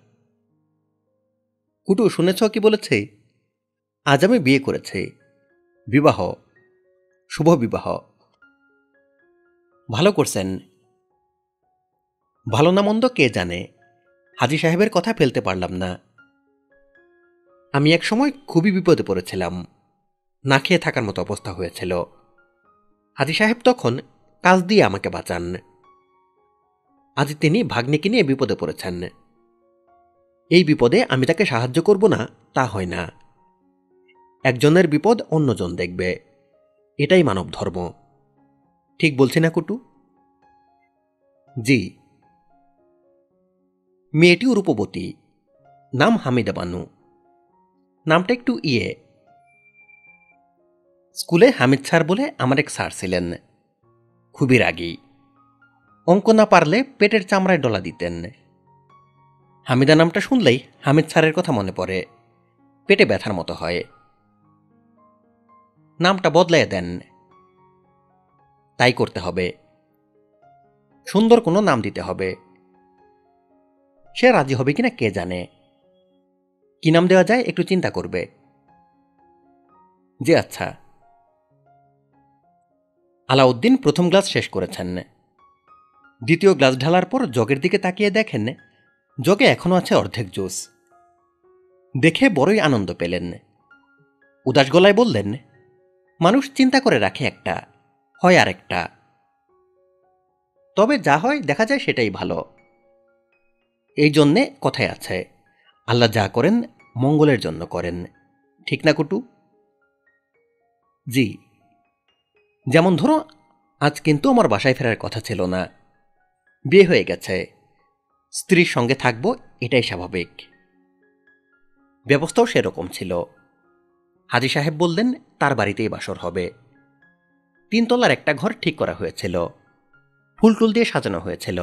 কুটু, শুনেছ কি বলেছে? আজ আমি বিয়ে করেছি। বিবাহ, শুভ বিবাহ। ভালো করছেন। ভালো না মন্দ কে জানে, হাজী সাহেবের কথা ফেলতে পারলাম না। আমি এক সময় খুবই বিপদে পড়েছিলাম, না খেয়ে থাকার মতো অবস্থা হয়েছিল। হাজী সাহেব তখন কাজ দিয়ে আমাকে বাঁচান। আজ তিনি ভাগ্নিকে নিয়ে বিপদে পড়েছেন। এই বিপদে আমি তাকে সাহায্য করব না তা হয় না। একজনের বিপদ অন্যজন দেখবে, এটাই মানব ধর্ম। ঠিক বলছি না কুটু? জি। মেয়েটিও রূপবতী, নাম হামিদা বানু। নামটা একটু স্কুলে হামিদ স্যার বলে আমার এক স্যার ছিলেন, খুবই রাগী। অঙ্ক না পারলে পেটের চামড়ায় ডলা দিতেন। হামিদা নামটা শুনলেই হামিদ স্যারের কথা মনে পড়ে, পেটে ব্যথার মতো হয়। নামটা বদলাইয়া দেন। তাই করতে হবে, সুন্দর কোনো নাম দিতে হবে। সে রাজি হবে কিনা কে জানে। কি নাম দেওয়া যায় একটু চিন্তা করবে। জি আচ্ছা। আলাউদ্দিন প্রথম গ্লাস শেষ করেছেন। দ্বিতীয় গ্লাস ঢালার পর জগের দিকে তাকিয়ে দেখেন জগে এখনো আছে অর্ধেক জুস। দেখে বড়ই আনন্দ পেলেন। উদাস গলায় বললেন, মানুষ চিন্তা করে রাখে একটা, হয় আরেকটা। তবে যা হয় দেখা যায় সেটাই ভালো। এই জন্যে কথায় আছে, আল্লাহ যা করেন মঙ্গলের জন্য করেন। ঠিক না কুটু? জি। যেমন ধরো, আজ কিন্তু আমার বাসায় ফেরার কথা ছিল না। বিয়ে হয়ে গেছে, স্ত্রীর সঙ্গে থাকবো, এটাই স্বাভাবিক। ব্যবস্থাও সেরকম ছিল। হাজী সাহেব বললেন তার বাড়িতেই বাসর হবে। 3 তলার একটা ঘর ঠিক করা হয়েছিল, ফুলটুল দিয়ে সাজানো হয়েছিল।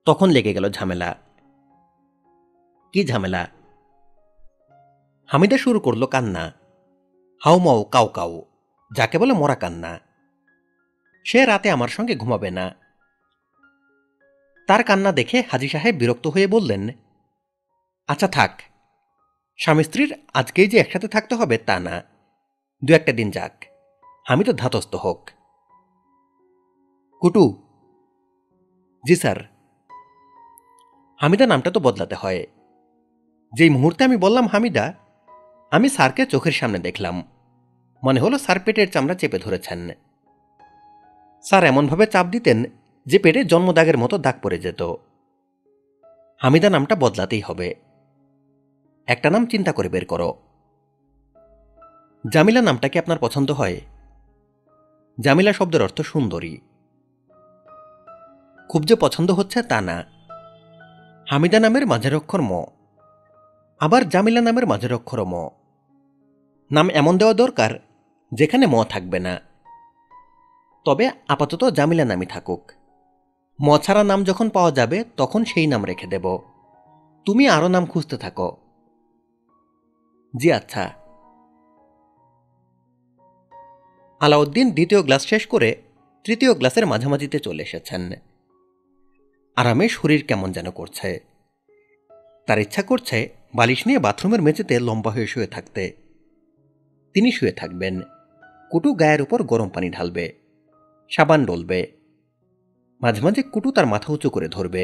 তখন লেগে গেল ঝামেলা। কি ঝামেলা? হামিদা শুরু করলো কান্না, হাউমাউ কাউ কাউ, যাকে বলে মরা কান্না। সে রাতে আমার সঙ্গে ঘুমাবে না। তার কান্না দেখে হাজী সাহেব বিরক্ত হয়ে বললেন, আচ্ছা থাক, স্বামী স্ত্রীর আজকেই যে একসাথে থাকতে হবে তা না, 2-1 দিন যাক, আমি তো ধাতস্থ হোক। কুটু। জি স্যার। হামিদা নামটা তো বদলাতে হয়। যেই মুহূর্তে আমি বললাম হামিদা, আমি স্যারকে চোখের সামনে দেখলাম। মনে হলো স্যার পেটের চামড়া চেপে ধরেছেন। স্যার এমনভাবে চাপ দিতেন যে পেটে জন্মদাগের মতো দাগ পড়ে যেত। হামিদা নামটা বদলাতেই হবে। একটা নাম চিন্তা করে বের করো। জামিলা নামটা কি আপনার পছন্দ হয়? জামিলা শব্দের অর্থ সুন্দরী। খুব যে পছন্দ হচ্ছে তা না। হামিদা নামের মাঝের অক্ষর ম, আবার জামিলা নামের মাঝের অক্ষর ম। নাম এমন দেওয়া দরকার যেখানে ম থাকবে না। তবে আপাতত জামিলা নামই থাকুক। ম ছাড়া নাম যখন পাওয়া যাবে তখন সেই নাম রেখে দেব। তুমি আরও নাম খুঁজতে থাকো। জি আচ্ছা। আলাউদ্দিন দ্বিতীয় গ্লাস শেষ করে তৃতীয় গ্লাসের মাঝামাঝিতে চলে এসেছেন। আরামে শরীর কেমন যেন করছে। তার ইচ্ছা করছে বালিশ নিয়ে বাথরুমের মেঝেতে লম্বা হয়ে শুয়ে থাকতে। তিনি শুয়ে থাকবেন, কুটু গায়ের উপর গরম পানি ঢালবে, সাবান ডলবে, মাঝে মাঝে কুটু তার মাথা উঁচু করে ধরবে,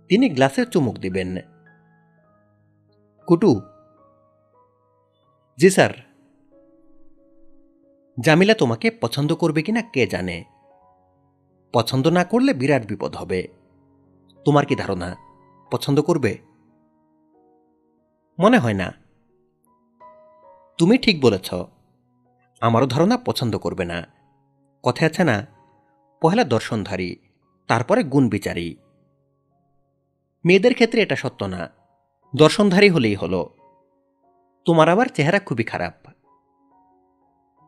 তিনি গ্লাসের চুমুক দিবেন। কুটু। জি স্যার। জামিলা তোমাকে পছন্দ করবে কিনা কে জানে। পছন্দ না করলে বিরাট বিপদ হবে। তোমার কি ধারণা পছন্দ করবে? মনে হয় না। তুমি ঠিক বলেছ, আমারও ধারণা পছন্দ করবে না। কথা আছে না, পহেলা দর্শনধারী, তারপরে গুণ বিচারী। মেয়েদের ক্ষেত্রে এটা সত্য না, দর্শনধারী হলেই হলো। তোমার আবার চেহারা খুবই খারাপ।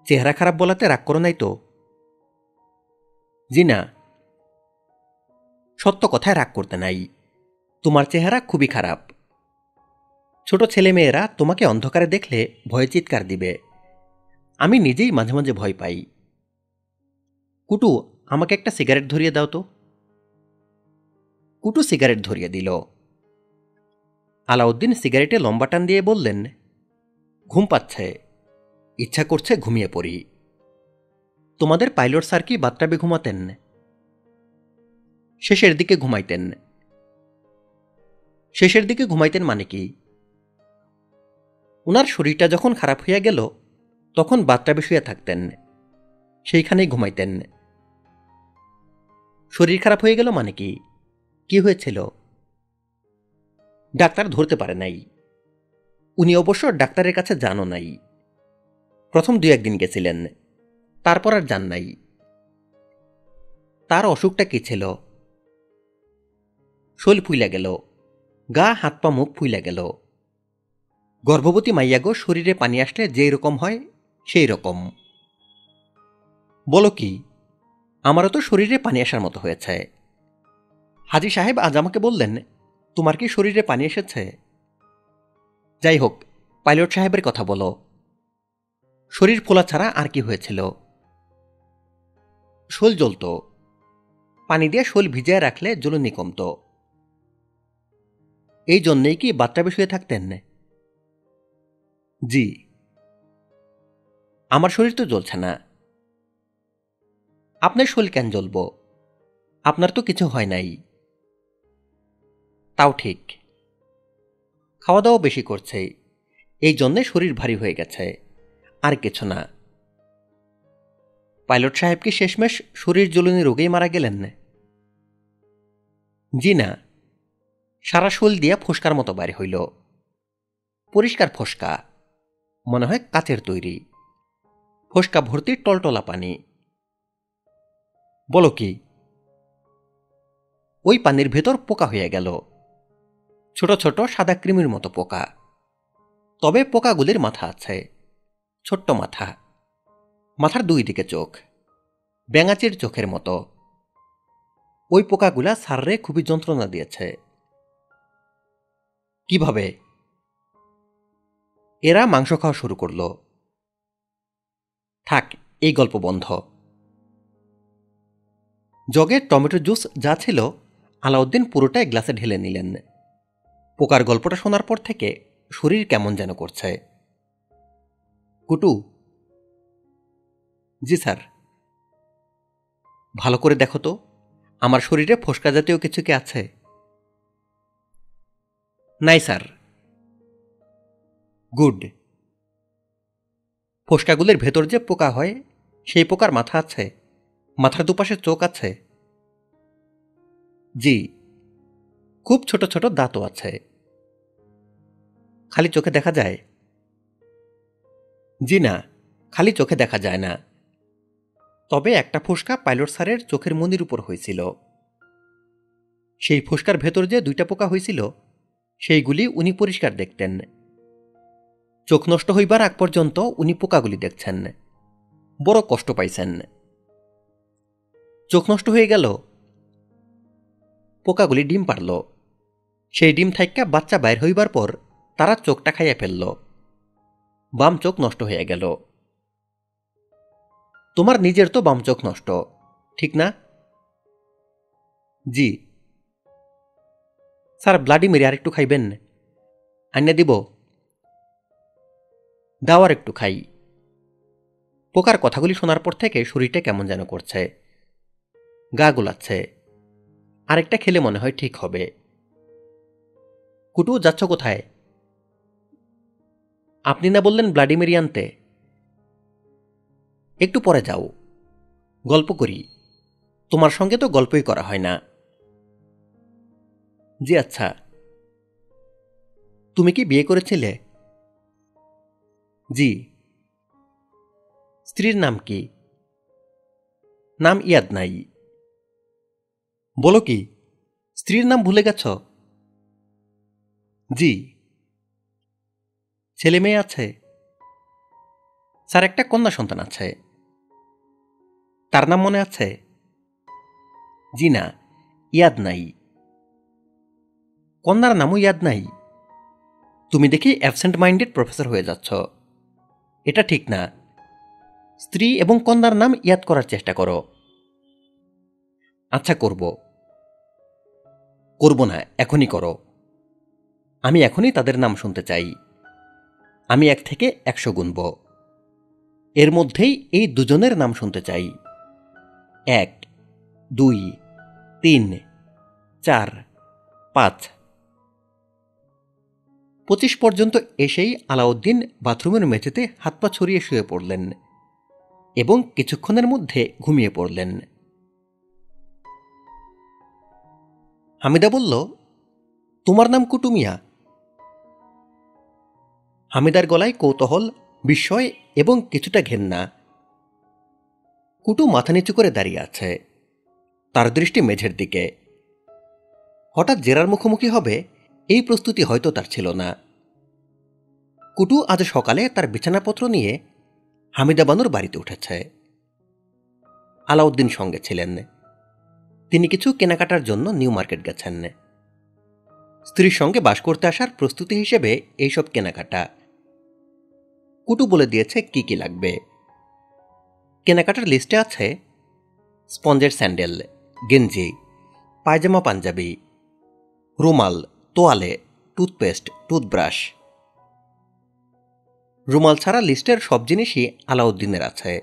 চেহারা খারাপ বলাতে রাগ করো নাই তো? জি না, সত্য কথায় রাগ করতে নাই। তোমার চেহারা খুবই খারাপ। ছোট ছেলেমেয়েরা তোমাকে অন্ধকারে দেখলে ভয়ে চিৎকার দিবে। আমি নিজেই মাঝে মাঝে ভয় পাই। কুটু, আমাকে একটা সিগারেট ধরিয়ে দাও তো। কুটু সিগারেট ধরিয়ে দিল। আলাউদ্দিন সিগারেটে লম্বা টান দিয়ে বললেন, ঘুম পাচ্ছে, ইচ্ছা করছে ঘুমিয়ে পড়ি। তোমাদের পাইলট স্যার কি বাথটাবে ঘুমাতেন? শেষের দিকে ঘুমাইতেন। শেষের দিকে ঘুমাইতেন মানে কি? উনার শরীরটা যখন খারাপ হইয়া গেল তখন বাথটাবে শুয়ে থাকতেন, সেইখানেই ঘুমাইতেন। শরীর খারাপ হয়ে গেল মানে কি? কি হয়েছিল? ডাক্তার ধরতে পারে নাই। উনি অবশ্য ডাক্তারের কাছে যানও নাই। প্রথম 2-1 দিন গেছিলেন, তারপর আর যান নাই। তার অসুখটা কি ছিল? শৈল ফুইলা গেল, গা হাত পা মুখ ফুইলা গেল। গর্ভবতী মাইয়াগো শরীরে পানি আসলে যেই রকম হয় সেই রকম। বলো কি, আমারও তো শরীরে পানি আসার মতো হয়েছে। হাজী সাহেব আজ আমাকে বললেন, তোমার কি শরীরে পানি এসেছে? যাই হোক, পাইলট সাহেবের কথা বলো। শরীর ফোলা ছাড়া আর কি হয়েছিল? শোল জ্বলত, পানি দিয়ে শোল ভিজিয়ে রাখলে জ্বলুনি কমত। এই জন্যেই কি বাথটাবে শুয়ে থাকতেন? জি। আমার শরীর তো জ্বলছে না। আপনার শরীর কেন জ্বলব? আপনার তো কিছু হয় নাই। তাও ঠিক। খাওয়া দাওয়া বেশি করছে, এই জন্যে শরীর ভারী হয়ে গেছে, আর কিছু না। পাইলট সাহেব কি শেষমেশ শরীর জ্বলুনি রোগেই মারা গেলেন? জি না, সারা শোল দিয়া ফোসকার মতো বাইরে হইল। পরিষ্কার ফোসকা, মনে হয় কাচের তৈরি। ফোসকা ভর্তি টলটলা পানি। বলো কি? ওই পানির ভেতর পোকা হয়ে গেল, ছোট ছোট সাদা কৃমির মতো পোকা। তবে পোকাগুলির মাথা আছে, ছোট্ট মাথা। মাথার 2 দিকে চোখ, ব্যাঙাচির চোখের মতো। ওই পোকাগুলা সাররে খুবই যন্ত্রণা দিয়েছে। কিভাবে? এরা মাংস খাওয়া শুরু করল। থাক, এই গল্প বন্ধ। জগে টমেটো জুস যা ছিল আলাউদ্দিন পুরোটাই গ্লাসে ঢেলে নিলেন। পোকার গল্পটা শোনার পর থেকে শরীর কেমন যেন করছে। কুটু। জি স্যার। ভালো করে দেখো তো, আমার শরীরে ফোসকা জাতীয় কিছু কি আছে? নাই স্যার। গুড। ফোসকাগুলির ভেতর যে পোকা হয় সেই পোকার মাথা আছে, মাথার দুপাশে চোখ আছে। জি, খুব ছোট ছোট দাঁতও আছে। খালি চোখে দেখা যায়? জি না, খালি চোখে দেখা যায় না। তবে একটা ফোসকা পাইলট স্যারের চোখের মনির উপর হয়েছিল। সেই ফোসকার ভেতর যে 2টা পোকা হয়েছিল সেইগুলি উনি পরিষ্কার দেখতেন। চোখ নষ্ট হইবার আগ পর্যন্ত উনি পোকাগুলি দেখছেন, বড় কষ্ট পাইছেন। চোখ নষ্ট হয়ে গেল, পোকাগুলি ডিম পারল। সেই ডিম থাইক্কা বাচ্চা বাইর হইবার পর তারা চোখটা খাইয়া ফেলল। বাম চোখ নষ্ট হয়ে গেল। তোমার নিজের তো বাম চোখ নষ্ট, ঠিক না? জি। স্যার, ব্লাডি মেরি আর একটু খাইবেন? আইনা দিব? দাও আর একটু খাই। পোকার কথাগুলি শোনার পর থেকে শরীরটা কেমন যেন করছে, গা গোলাচ্ছে। আরেকটা খেলে মনে হয় ঠিক হবে। কুটু, যাচ্ছ কোথায়? আপনি না বললেন ব্লাডি মেরি আনতে? একটু পরে যাও, গল্প করি। তোমার সঙ্গে তো গল্পই করা হয় না। জি আচ্ছা। তুমি কি বিয়ে করেছিলে? জি। স্ত্রীর নাম কি? নাম ইয়াদ নাই। বলো কি, স্ত্রীর নাম ভুলে গেছ? জি। ছেলে মেয়ে আছে? স্যার, একটা কন্যা সন্তান আছে। তার নাম মনে আছে? জি না, ইয়াদ নাই। কন্যার নামও ইয়াদ নাই? তুমি দেখি অ্যাবসেন্ট মাইন্ডেড প্রফেসর হয়ে যাচ্ছ। এটা ঠিক না। স্ত্রী এবং কন্যার নাম ইয়াদ করার চেষ্টা করো। আচ্ছা, করব। করব না, এখনই করো। আমি এখনই তাদের নাম শুনতে চাই। আমি 1 থেকে 100 গুনব। এর মধ্যেই এই দুজনের নাম শুনতে চাই। 1, 2, 3, 4, 5। 25 পর্যন্ত এসেই আলাউদ্দিন বাথরুমের মেঝেতে হাত পা ছড়িয়ে শুয়ে পড়লেন এবং কিছুক্ষণের মধ্যে ঘুমিয়ে পড়লেন। হামিদা বলল, তোমার নাম কুটু মিয়া? হামিদার গলায় কৌতূহল, বিস্ময় এবং কিছুটা ঘেন্না। কুটু মাথা নিচু করে দাঁড়িয়ে আছে, তার দৃষ্টি মেঝের দিকে। হঠাৎ জেরার মুখোমুখি হবে এই প্রস্তুতি হয়তো তার ছিল না। কুটু আজ সকালে তার বিছানাপত্র নিয়ে হামিদা বানুর বাড়িতে উঠেছে। আলাউদ্দিন সঙ্গে ছিলেন। তিনি কিছু কেনাকাটার জন্য নিউ মার্কেট গেছেন। স্ত্রীর সঙ্গে বাস করতে আসার প্রস্তুতি হিসেবে এইসব কেনাকাটা। কুটু বলে দিয়েছে কি কি লাগবে। কেনাকাটার লিস্টে আছে স্পঞ্জের স্যান্ডেল, গেঞ্জি, পায়জামা, পাঞ্জাবি, রুমাল, তোয়ালে, টুথপেস্ট, টুথব্রাশ। রুমাল ছাড়া লিস্টের সব জিনিসই আলাউদ্দিনের আছে।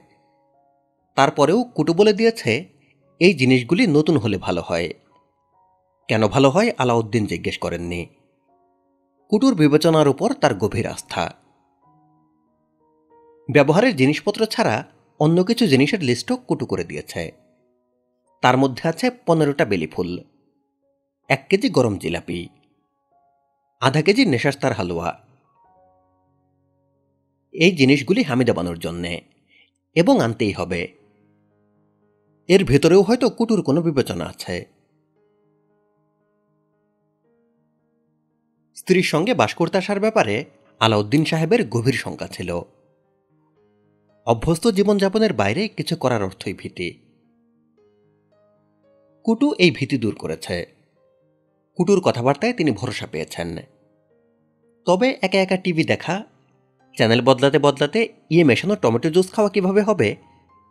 তারপরেও কুটু বলে দিয়েছে এই জিনিসগুলি নতুন হলে ভালো হয়। কেন ভালো হয় আলাউদ্দিন জিজ্ঞেস করেননি। কুটুর বিবেচনার উপর তার গভীর আস্থা। ব্যবহারের জিনিসপত্র ছাড়া অন্য কিছু জিনিসের লিস্টও কুটু করে দিয়েছে। তার মধ্যে আছে 15টা বেলি ফুল, 1 কেজি গরম জিলাপি, আধা কেজি নেশাস্তার হালুয়া। এই জিনিসগুলি হামিদা বানুর জন্যে, এবং আনতেই হবে। এর ভেতরেও হয়তো কুটুর কোনো বিবেচনা আছে। স্ত্রীর সঙ্গে বাস করতে আসার ব্যাপারে আলাউদ্দিন সাহেবের গভীর শঙ্কা ছিল। অভ্যস্ত জীবনযাপনের বাইরে কিছু করার অর্থই ভীতি। কুটু এই ভীতি দূর করেছে। কুটুর কথাবার্তায় তিনি ভরসা পেয়েছেন। তবে একা একা টিভি দেখা, চ্যানেল বদলাতে বদলাতে মেশানো টমেটো জুস খাওয়া কিভাবে হবে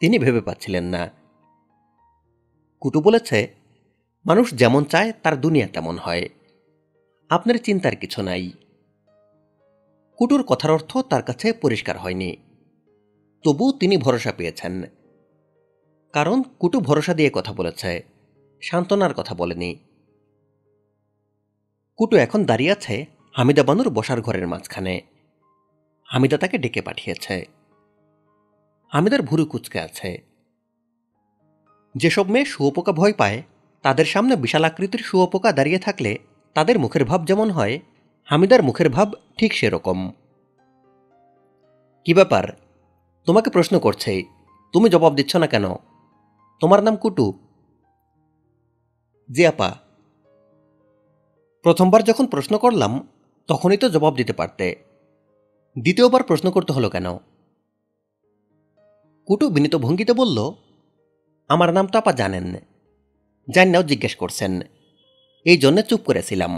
তিনি ভেবে পাচ্ছিলেন না। কুটু বলেছে, মানুষ যেমন চায় তার দুনিয়া তেমন হয়, আপনার চিন্তার কিছু নাই। কুটুর কথার অর্থ তার কাছে পরিষ্কার হয়নি, তবু তিনি ভরসা পেয়েছেন। কারণ কুটু ভরসা দিয়ে কথা বলেছে, সান্ত্বনার কথা বলেনি। কুটু এখন দাঁড়িয়ে আছে হামিদা বানুর বসার ঘরের মাঝখানে। হামিদা তাকে ডেকে পাঠিয়েছে। হামিদার ভুরু কুঁচকে আছে। যেসব মেয়ে শুঁয়োপোকা ভয় পায়, তাদের সামনে বিশাল আকৃতির শুঁয়োপোকা দাঁড়িয়ে থাকলে তাদের মুখের ভাব যেমন হয়, হামিদার মুখের ভাব ঠিক সেরকম। কি ব্যাপার, তোমাকে প্রশ্ন করছে, তুমি জবাব দিচ্ছ না কেন? তোমার নাম কুটু? জি আপা। প্রথমবার যখন প্রশ্ন করলাম তখনই তো জবাব দিতে পারতে, দ্বিতীয়বার প্রশ্ন করতে হলো কেন? কুটু বিনীত ভঙ্গিতে বলল, আমার নাম তো আপা জানেন, জান নাও জিজ্ঞেস করছেন, এই জন্যে চুপ করেছিলাম।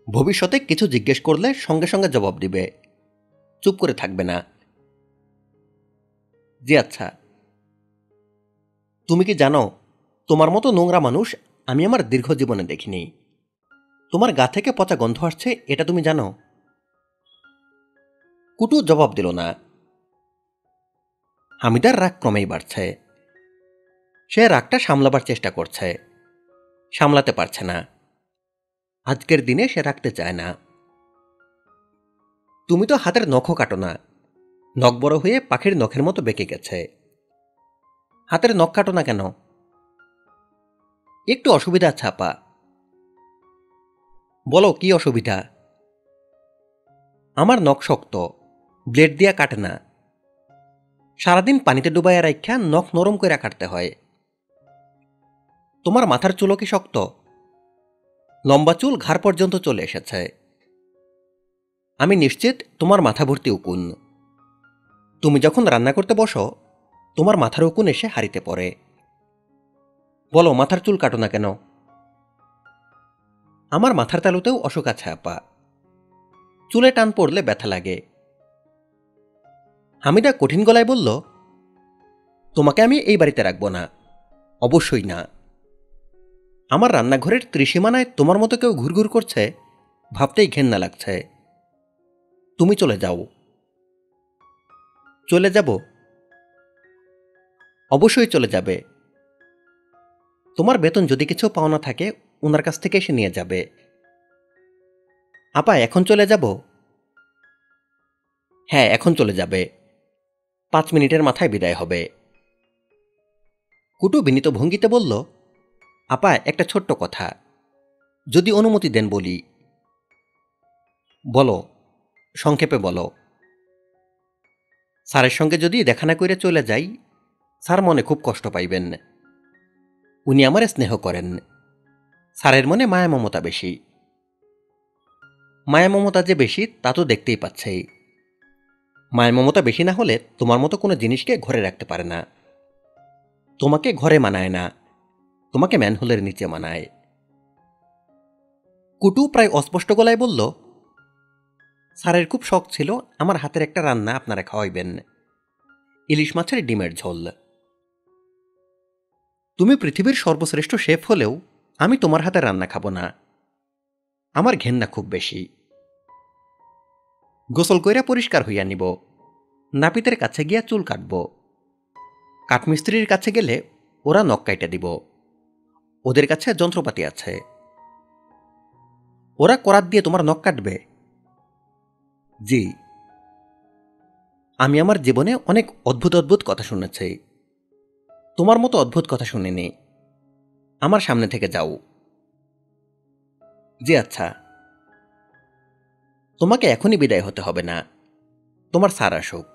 ভবিষ্যতে কিছু জিজ্ঞেস করলে সঙ্গে সঙ্গে জবাব দিবে, চুপ করে থাকবে না। জি আচ্ছা। তুমি কি জানো, তোমার মতো নোংরা মানুষ আমি আমার দীর্ঘ জীবনে দেখিনি। তোমার গা থেকে পচা গন্ধ আসছে, এটা তুমি জানো? কুটু জবাব দিল না। হামিদার রাগ ক্রমেই বাড়ছে। সে রাগটা সামলাবার চেষ্টা করছে, সামলাতে পারছে না। আজকের দিনে সে রাখতে চায় না। তুমি তো হাতের নখও কাটো না, নখ বড় হয়ে পাখির নখের মতো বেঁকে গেছে। হাতের নখ কাটো না কেন? একটু অসুবিধা আছে আপা। বলো কি অসুবিধা? আমার নখ শক্ত, ব্লেড দিয়া কাটে না। সারাদিন পানিতে ডুবাইয়া রাখা নখ নরম করে কাটতে হয়। তোমার মাথার চুলও কি শক্ত? লম্বা চুল ঘাড় পর্যন্ত চলে এসেছে। আমি নিশ্চিত তোমার মাথা ভর্তি উকুন। তুমি যখন রান্না করতে বসো, তোমার মাথার উকুন এসে হাঁড়িতে পড়ে। বলো মাথার চুল কাটো না কেন? আমার মাথার তালুতেও অসুখ আছে আপা, চুলে টান পড়লে ব্যথা লাগে। হামিদা কঠিন গলায় বলল, তোমাকে আমি এই বাড়িতে রাখবো না, অবশ্যই না। আমার রান্নাঘরের ত্রিসীমানায় তোমার মতো কেউ ঘুরঘুর করছে, ভাবতেই ঘেন্না লাগছে। তুমি চলে যাও। চলে যাব? অবশ্যই চলে যাবে। তোমার বেতন যদি কিছু পাওনা থাকে ওনার কাছ থেকে এসে নিয়ে যাবে। আপা এখন চলে যাব? হ্যাঁ এখন চলে যাবে, 5 মিনিটের মাথায় বিদায় হবে। কুটু বিনীত ভঙ্গিতে বলল, আপা একটা ছোট্ট কথা, যদি অনুমতি দেন বলি। বলো, সংক্ষেপে বলো। স্যারের সঙ্গে যদি দেখা না করে চলে যাই, স্যার মনে খুব কষ্ট পাইবেন। উনি আমারে স্নেহ করেন, স্যারের মনে মায়া মমতা বেশি। মায়া মমতা যে বেশি তা তো দেখতেই পাচ্ছেই। মায়া মমতা বেশি না হলে তোমার মতো কোনো জিনিসকে ঘরে রাখতে পারে না। তোমাকে ঘরে মানায় না, তোমাকে ম্যানহোলের নিচে মানায়। কুটু প্রায় অস্পষ্ট গলায় বলল, স্যারের খুব শখ ছিল আমার হাতের একটা রান্না আপনারা খাওয়াইবেন, ইলিশ মাছের ডিমের ঝোল। তুমি পৃথিবীর সর্বশ্রেষ্ঠ শেফ হলেও আমি তোমার হাতে রান্না খাবো না, আমার ঘেন্না খুব বেশি। গোসল কইরা পরিষ্কার হইয়া নিব, নাপিতের কাছে গিয়া চুল কাটব। কাঠমিস্ত্রির কাছে গেলে ওরা নখ কাইটা দিব, ওদের কাছে যন্ত্রপাতি আছে। ওরা করাত দিয়ে তোমার নখ কাটবে? জি। আমি আমার জীবনে অনেক অদ্ভুত অদ্ভুত কথা শুনেছি, তোমার মতো অদ্ভুত কথা শুনিনি। আমার সামনে থেকে যাও। জি আচ্ছা। তোমাকে এখনই বিদায় হতে হবে না, তোমার স্যার আসুক,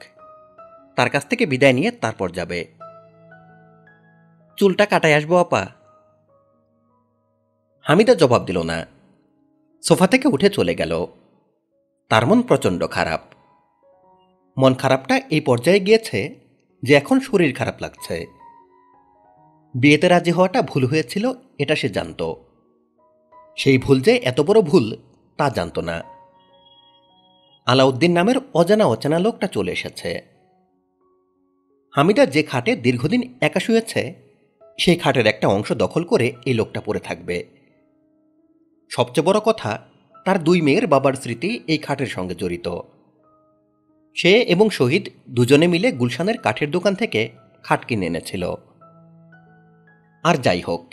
তার কাছ থেকে বিদায় নিয়ে তারপর যাবে। চুলটা কাটায় আসবো আপা? হামিদা জবাব দিল না, সোফা থেকে উঠে চলে গেল। তার মন প্রচণ্ড খারাপ। মন খারাপটা এই পর্যায়ে গিয়েছে যে এখন শরীর খারাপ লাগছে। বিয়েতে রাজি হওয়াটা ভুল হয়েছিল এটা সে জানত, সেই ভুল যে এত বড় ভুল তা জানত না। আলাউদ্দিন নামের অজানা অচেনা লোকটা চলে এসেছে। হামিদা যে খাটে দীর্ঘদিন একা শুয়েছে সেই খাটের একটা অংশ দখল করে এই লোকটা পড়ে থাকবে। সবচেয়ে বড় কথা, তার 2 মেয়ের বাবার স্মৃতি এই খাটের সঙ্গে জড়িত। সে এবং শহীদ দুজনে মিলে গুলশানের কাঠের দোকান থেকে খাট কিনে এনেছিল। আর যাই হোক,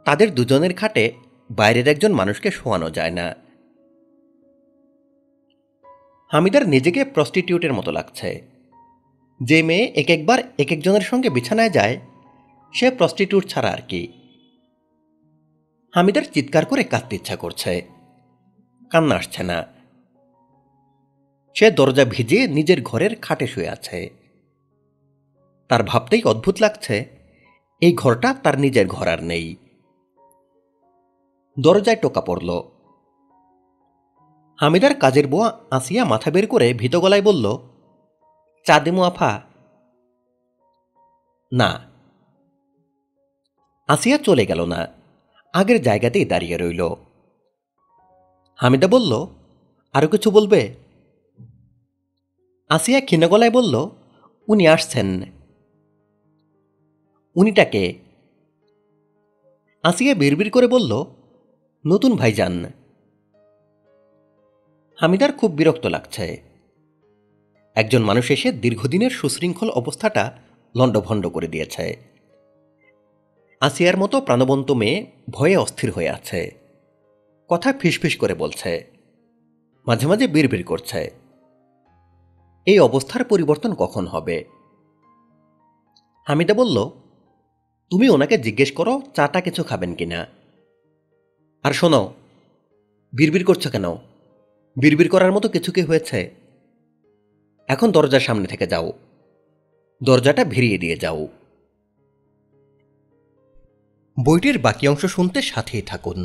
তাদের দুজনের খাটে বাইরের একজন মানুষকে শোয়ানো যায় না। হামিদার নিজেকে প্রস্টিটিউটের মতো লাগছে। যে মেয়ে এক একবার এক একজনের সঙ্গে বিছানায় যায় সে প্রস্টিটিউট ছাড়া আর কি। হামিদার চিৎকার করে কাঁদতে ইচ্ছা করছে, কান্না আসছে না। সে দরজা ভিজিয়ে নিজের ঘরের খাটে শুয়ে আছে। তার ভাবতেই অদ্ভুত লাগছে, এই ঘরটা তার নিজের ঘর আর নেই। দরজায় টোকা পড়ল। হামিদার কাজের বুয়া আসিয়া মাথা বের করে ভীত গলায় বলল, চা দিমু আফা? না। আসিয়া চলে গেল না, আগের জায়গাতেই দাঁড়িয়ে রইল। হামিদা বলল, আরো কিছু বলবে? আসিয়া ক্ষীণ গলায় বলল, উনি আসছেন। উনিটাকে? আসিয়া বিড়বিড় করে বলল, নতুন ভাইজান। হামিদার খুব বিরক্ত লাগছে। একজন মানুষ এসে দীর্ঘদিনের সুশৃঙ্খল অবস্থাটা লণ্ডভণ্ড করে দিয়েছে। আসিয়ার মতো প্রাণবন্ত মেয়ে ভয়ে অস্থির হয়ে আছে। কথা ফিসফিস করে বলছে, মাঝে মাঝে বিড়বিড় করছে। এই অবস্থার পরিবর্তন কখন হবে? হামিদা বলল, তুমি ওনাকে জিজ্ঞেস করো চাটা কিছু খাবেন কিনা। আর শোনো, বিড়বিড় করছো কেন? বিড়বিড় করার মতো কিছু কি হয়েছে? এখন দরজার সামনে থেকে যাও, দরজাটা ভিড়িয়ে দিয়ে যাও। বইটির বাকি অংশ শুনতে সাথেই থাকুন।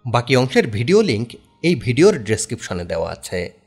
বাকি অংশের ভিডিও লিংক এই ভিডিওর ডেসক্রিপশনে দেওয়া আছে।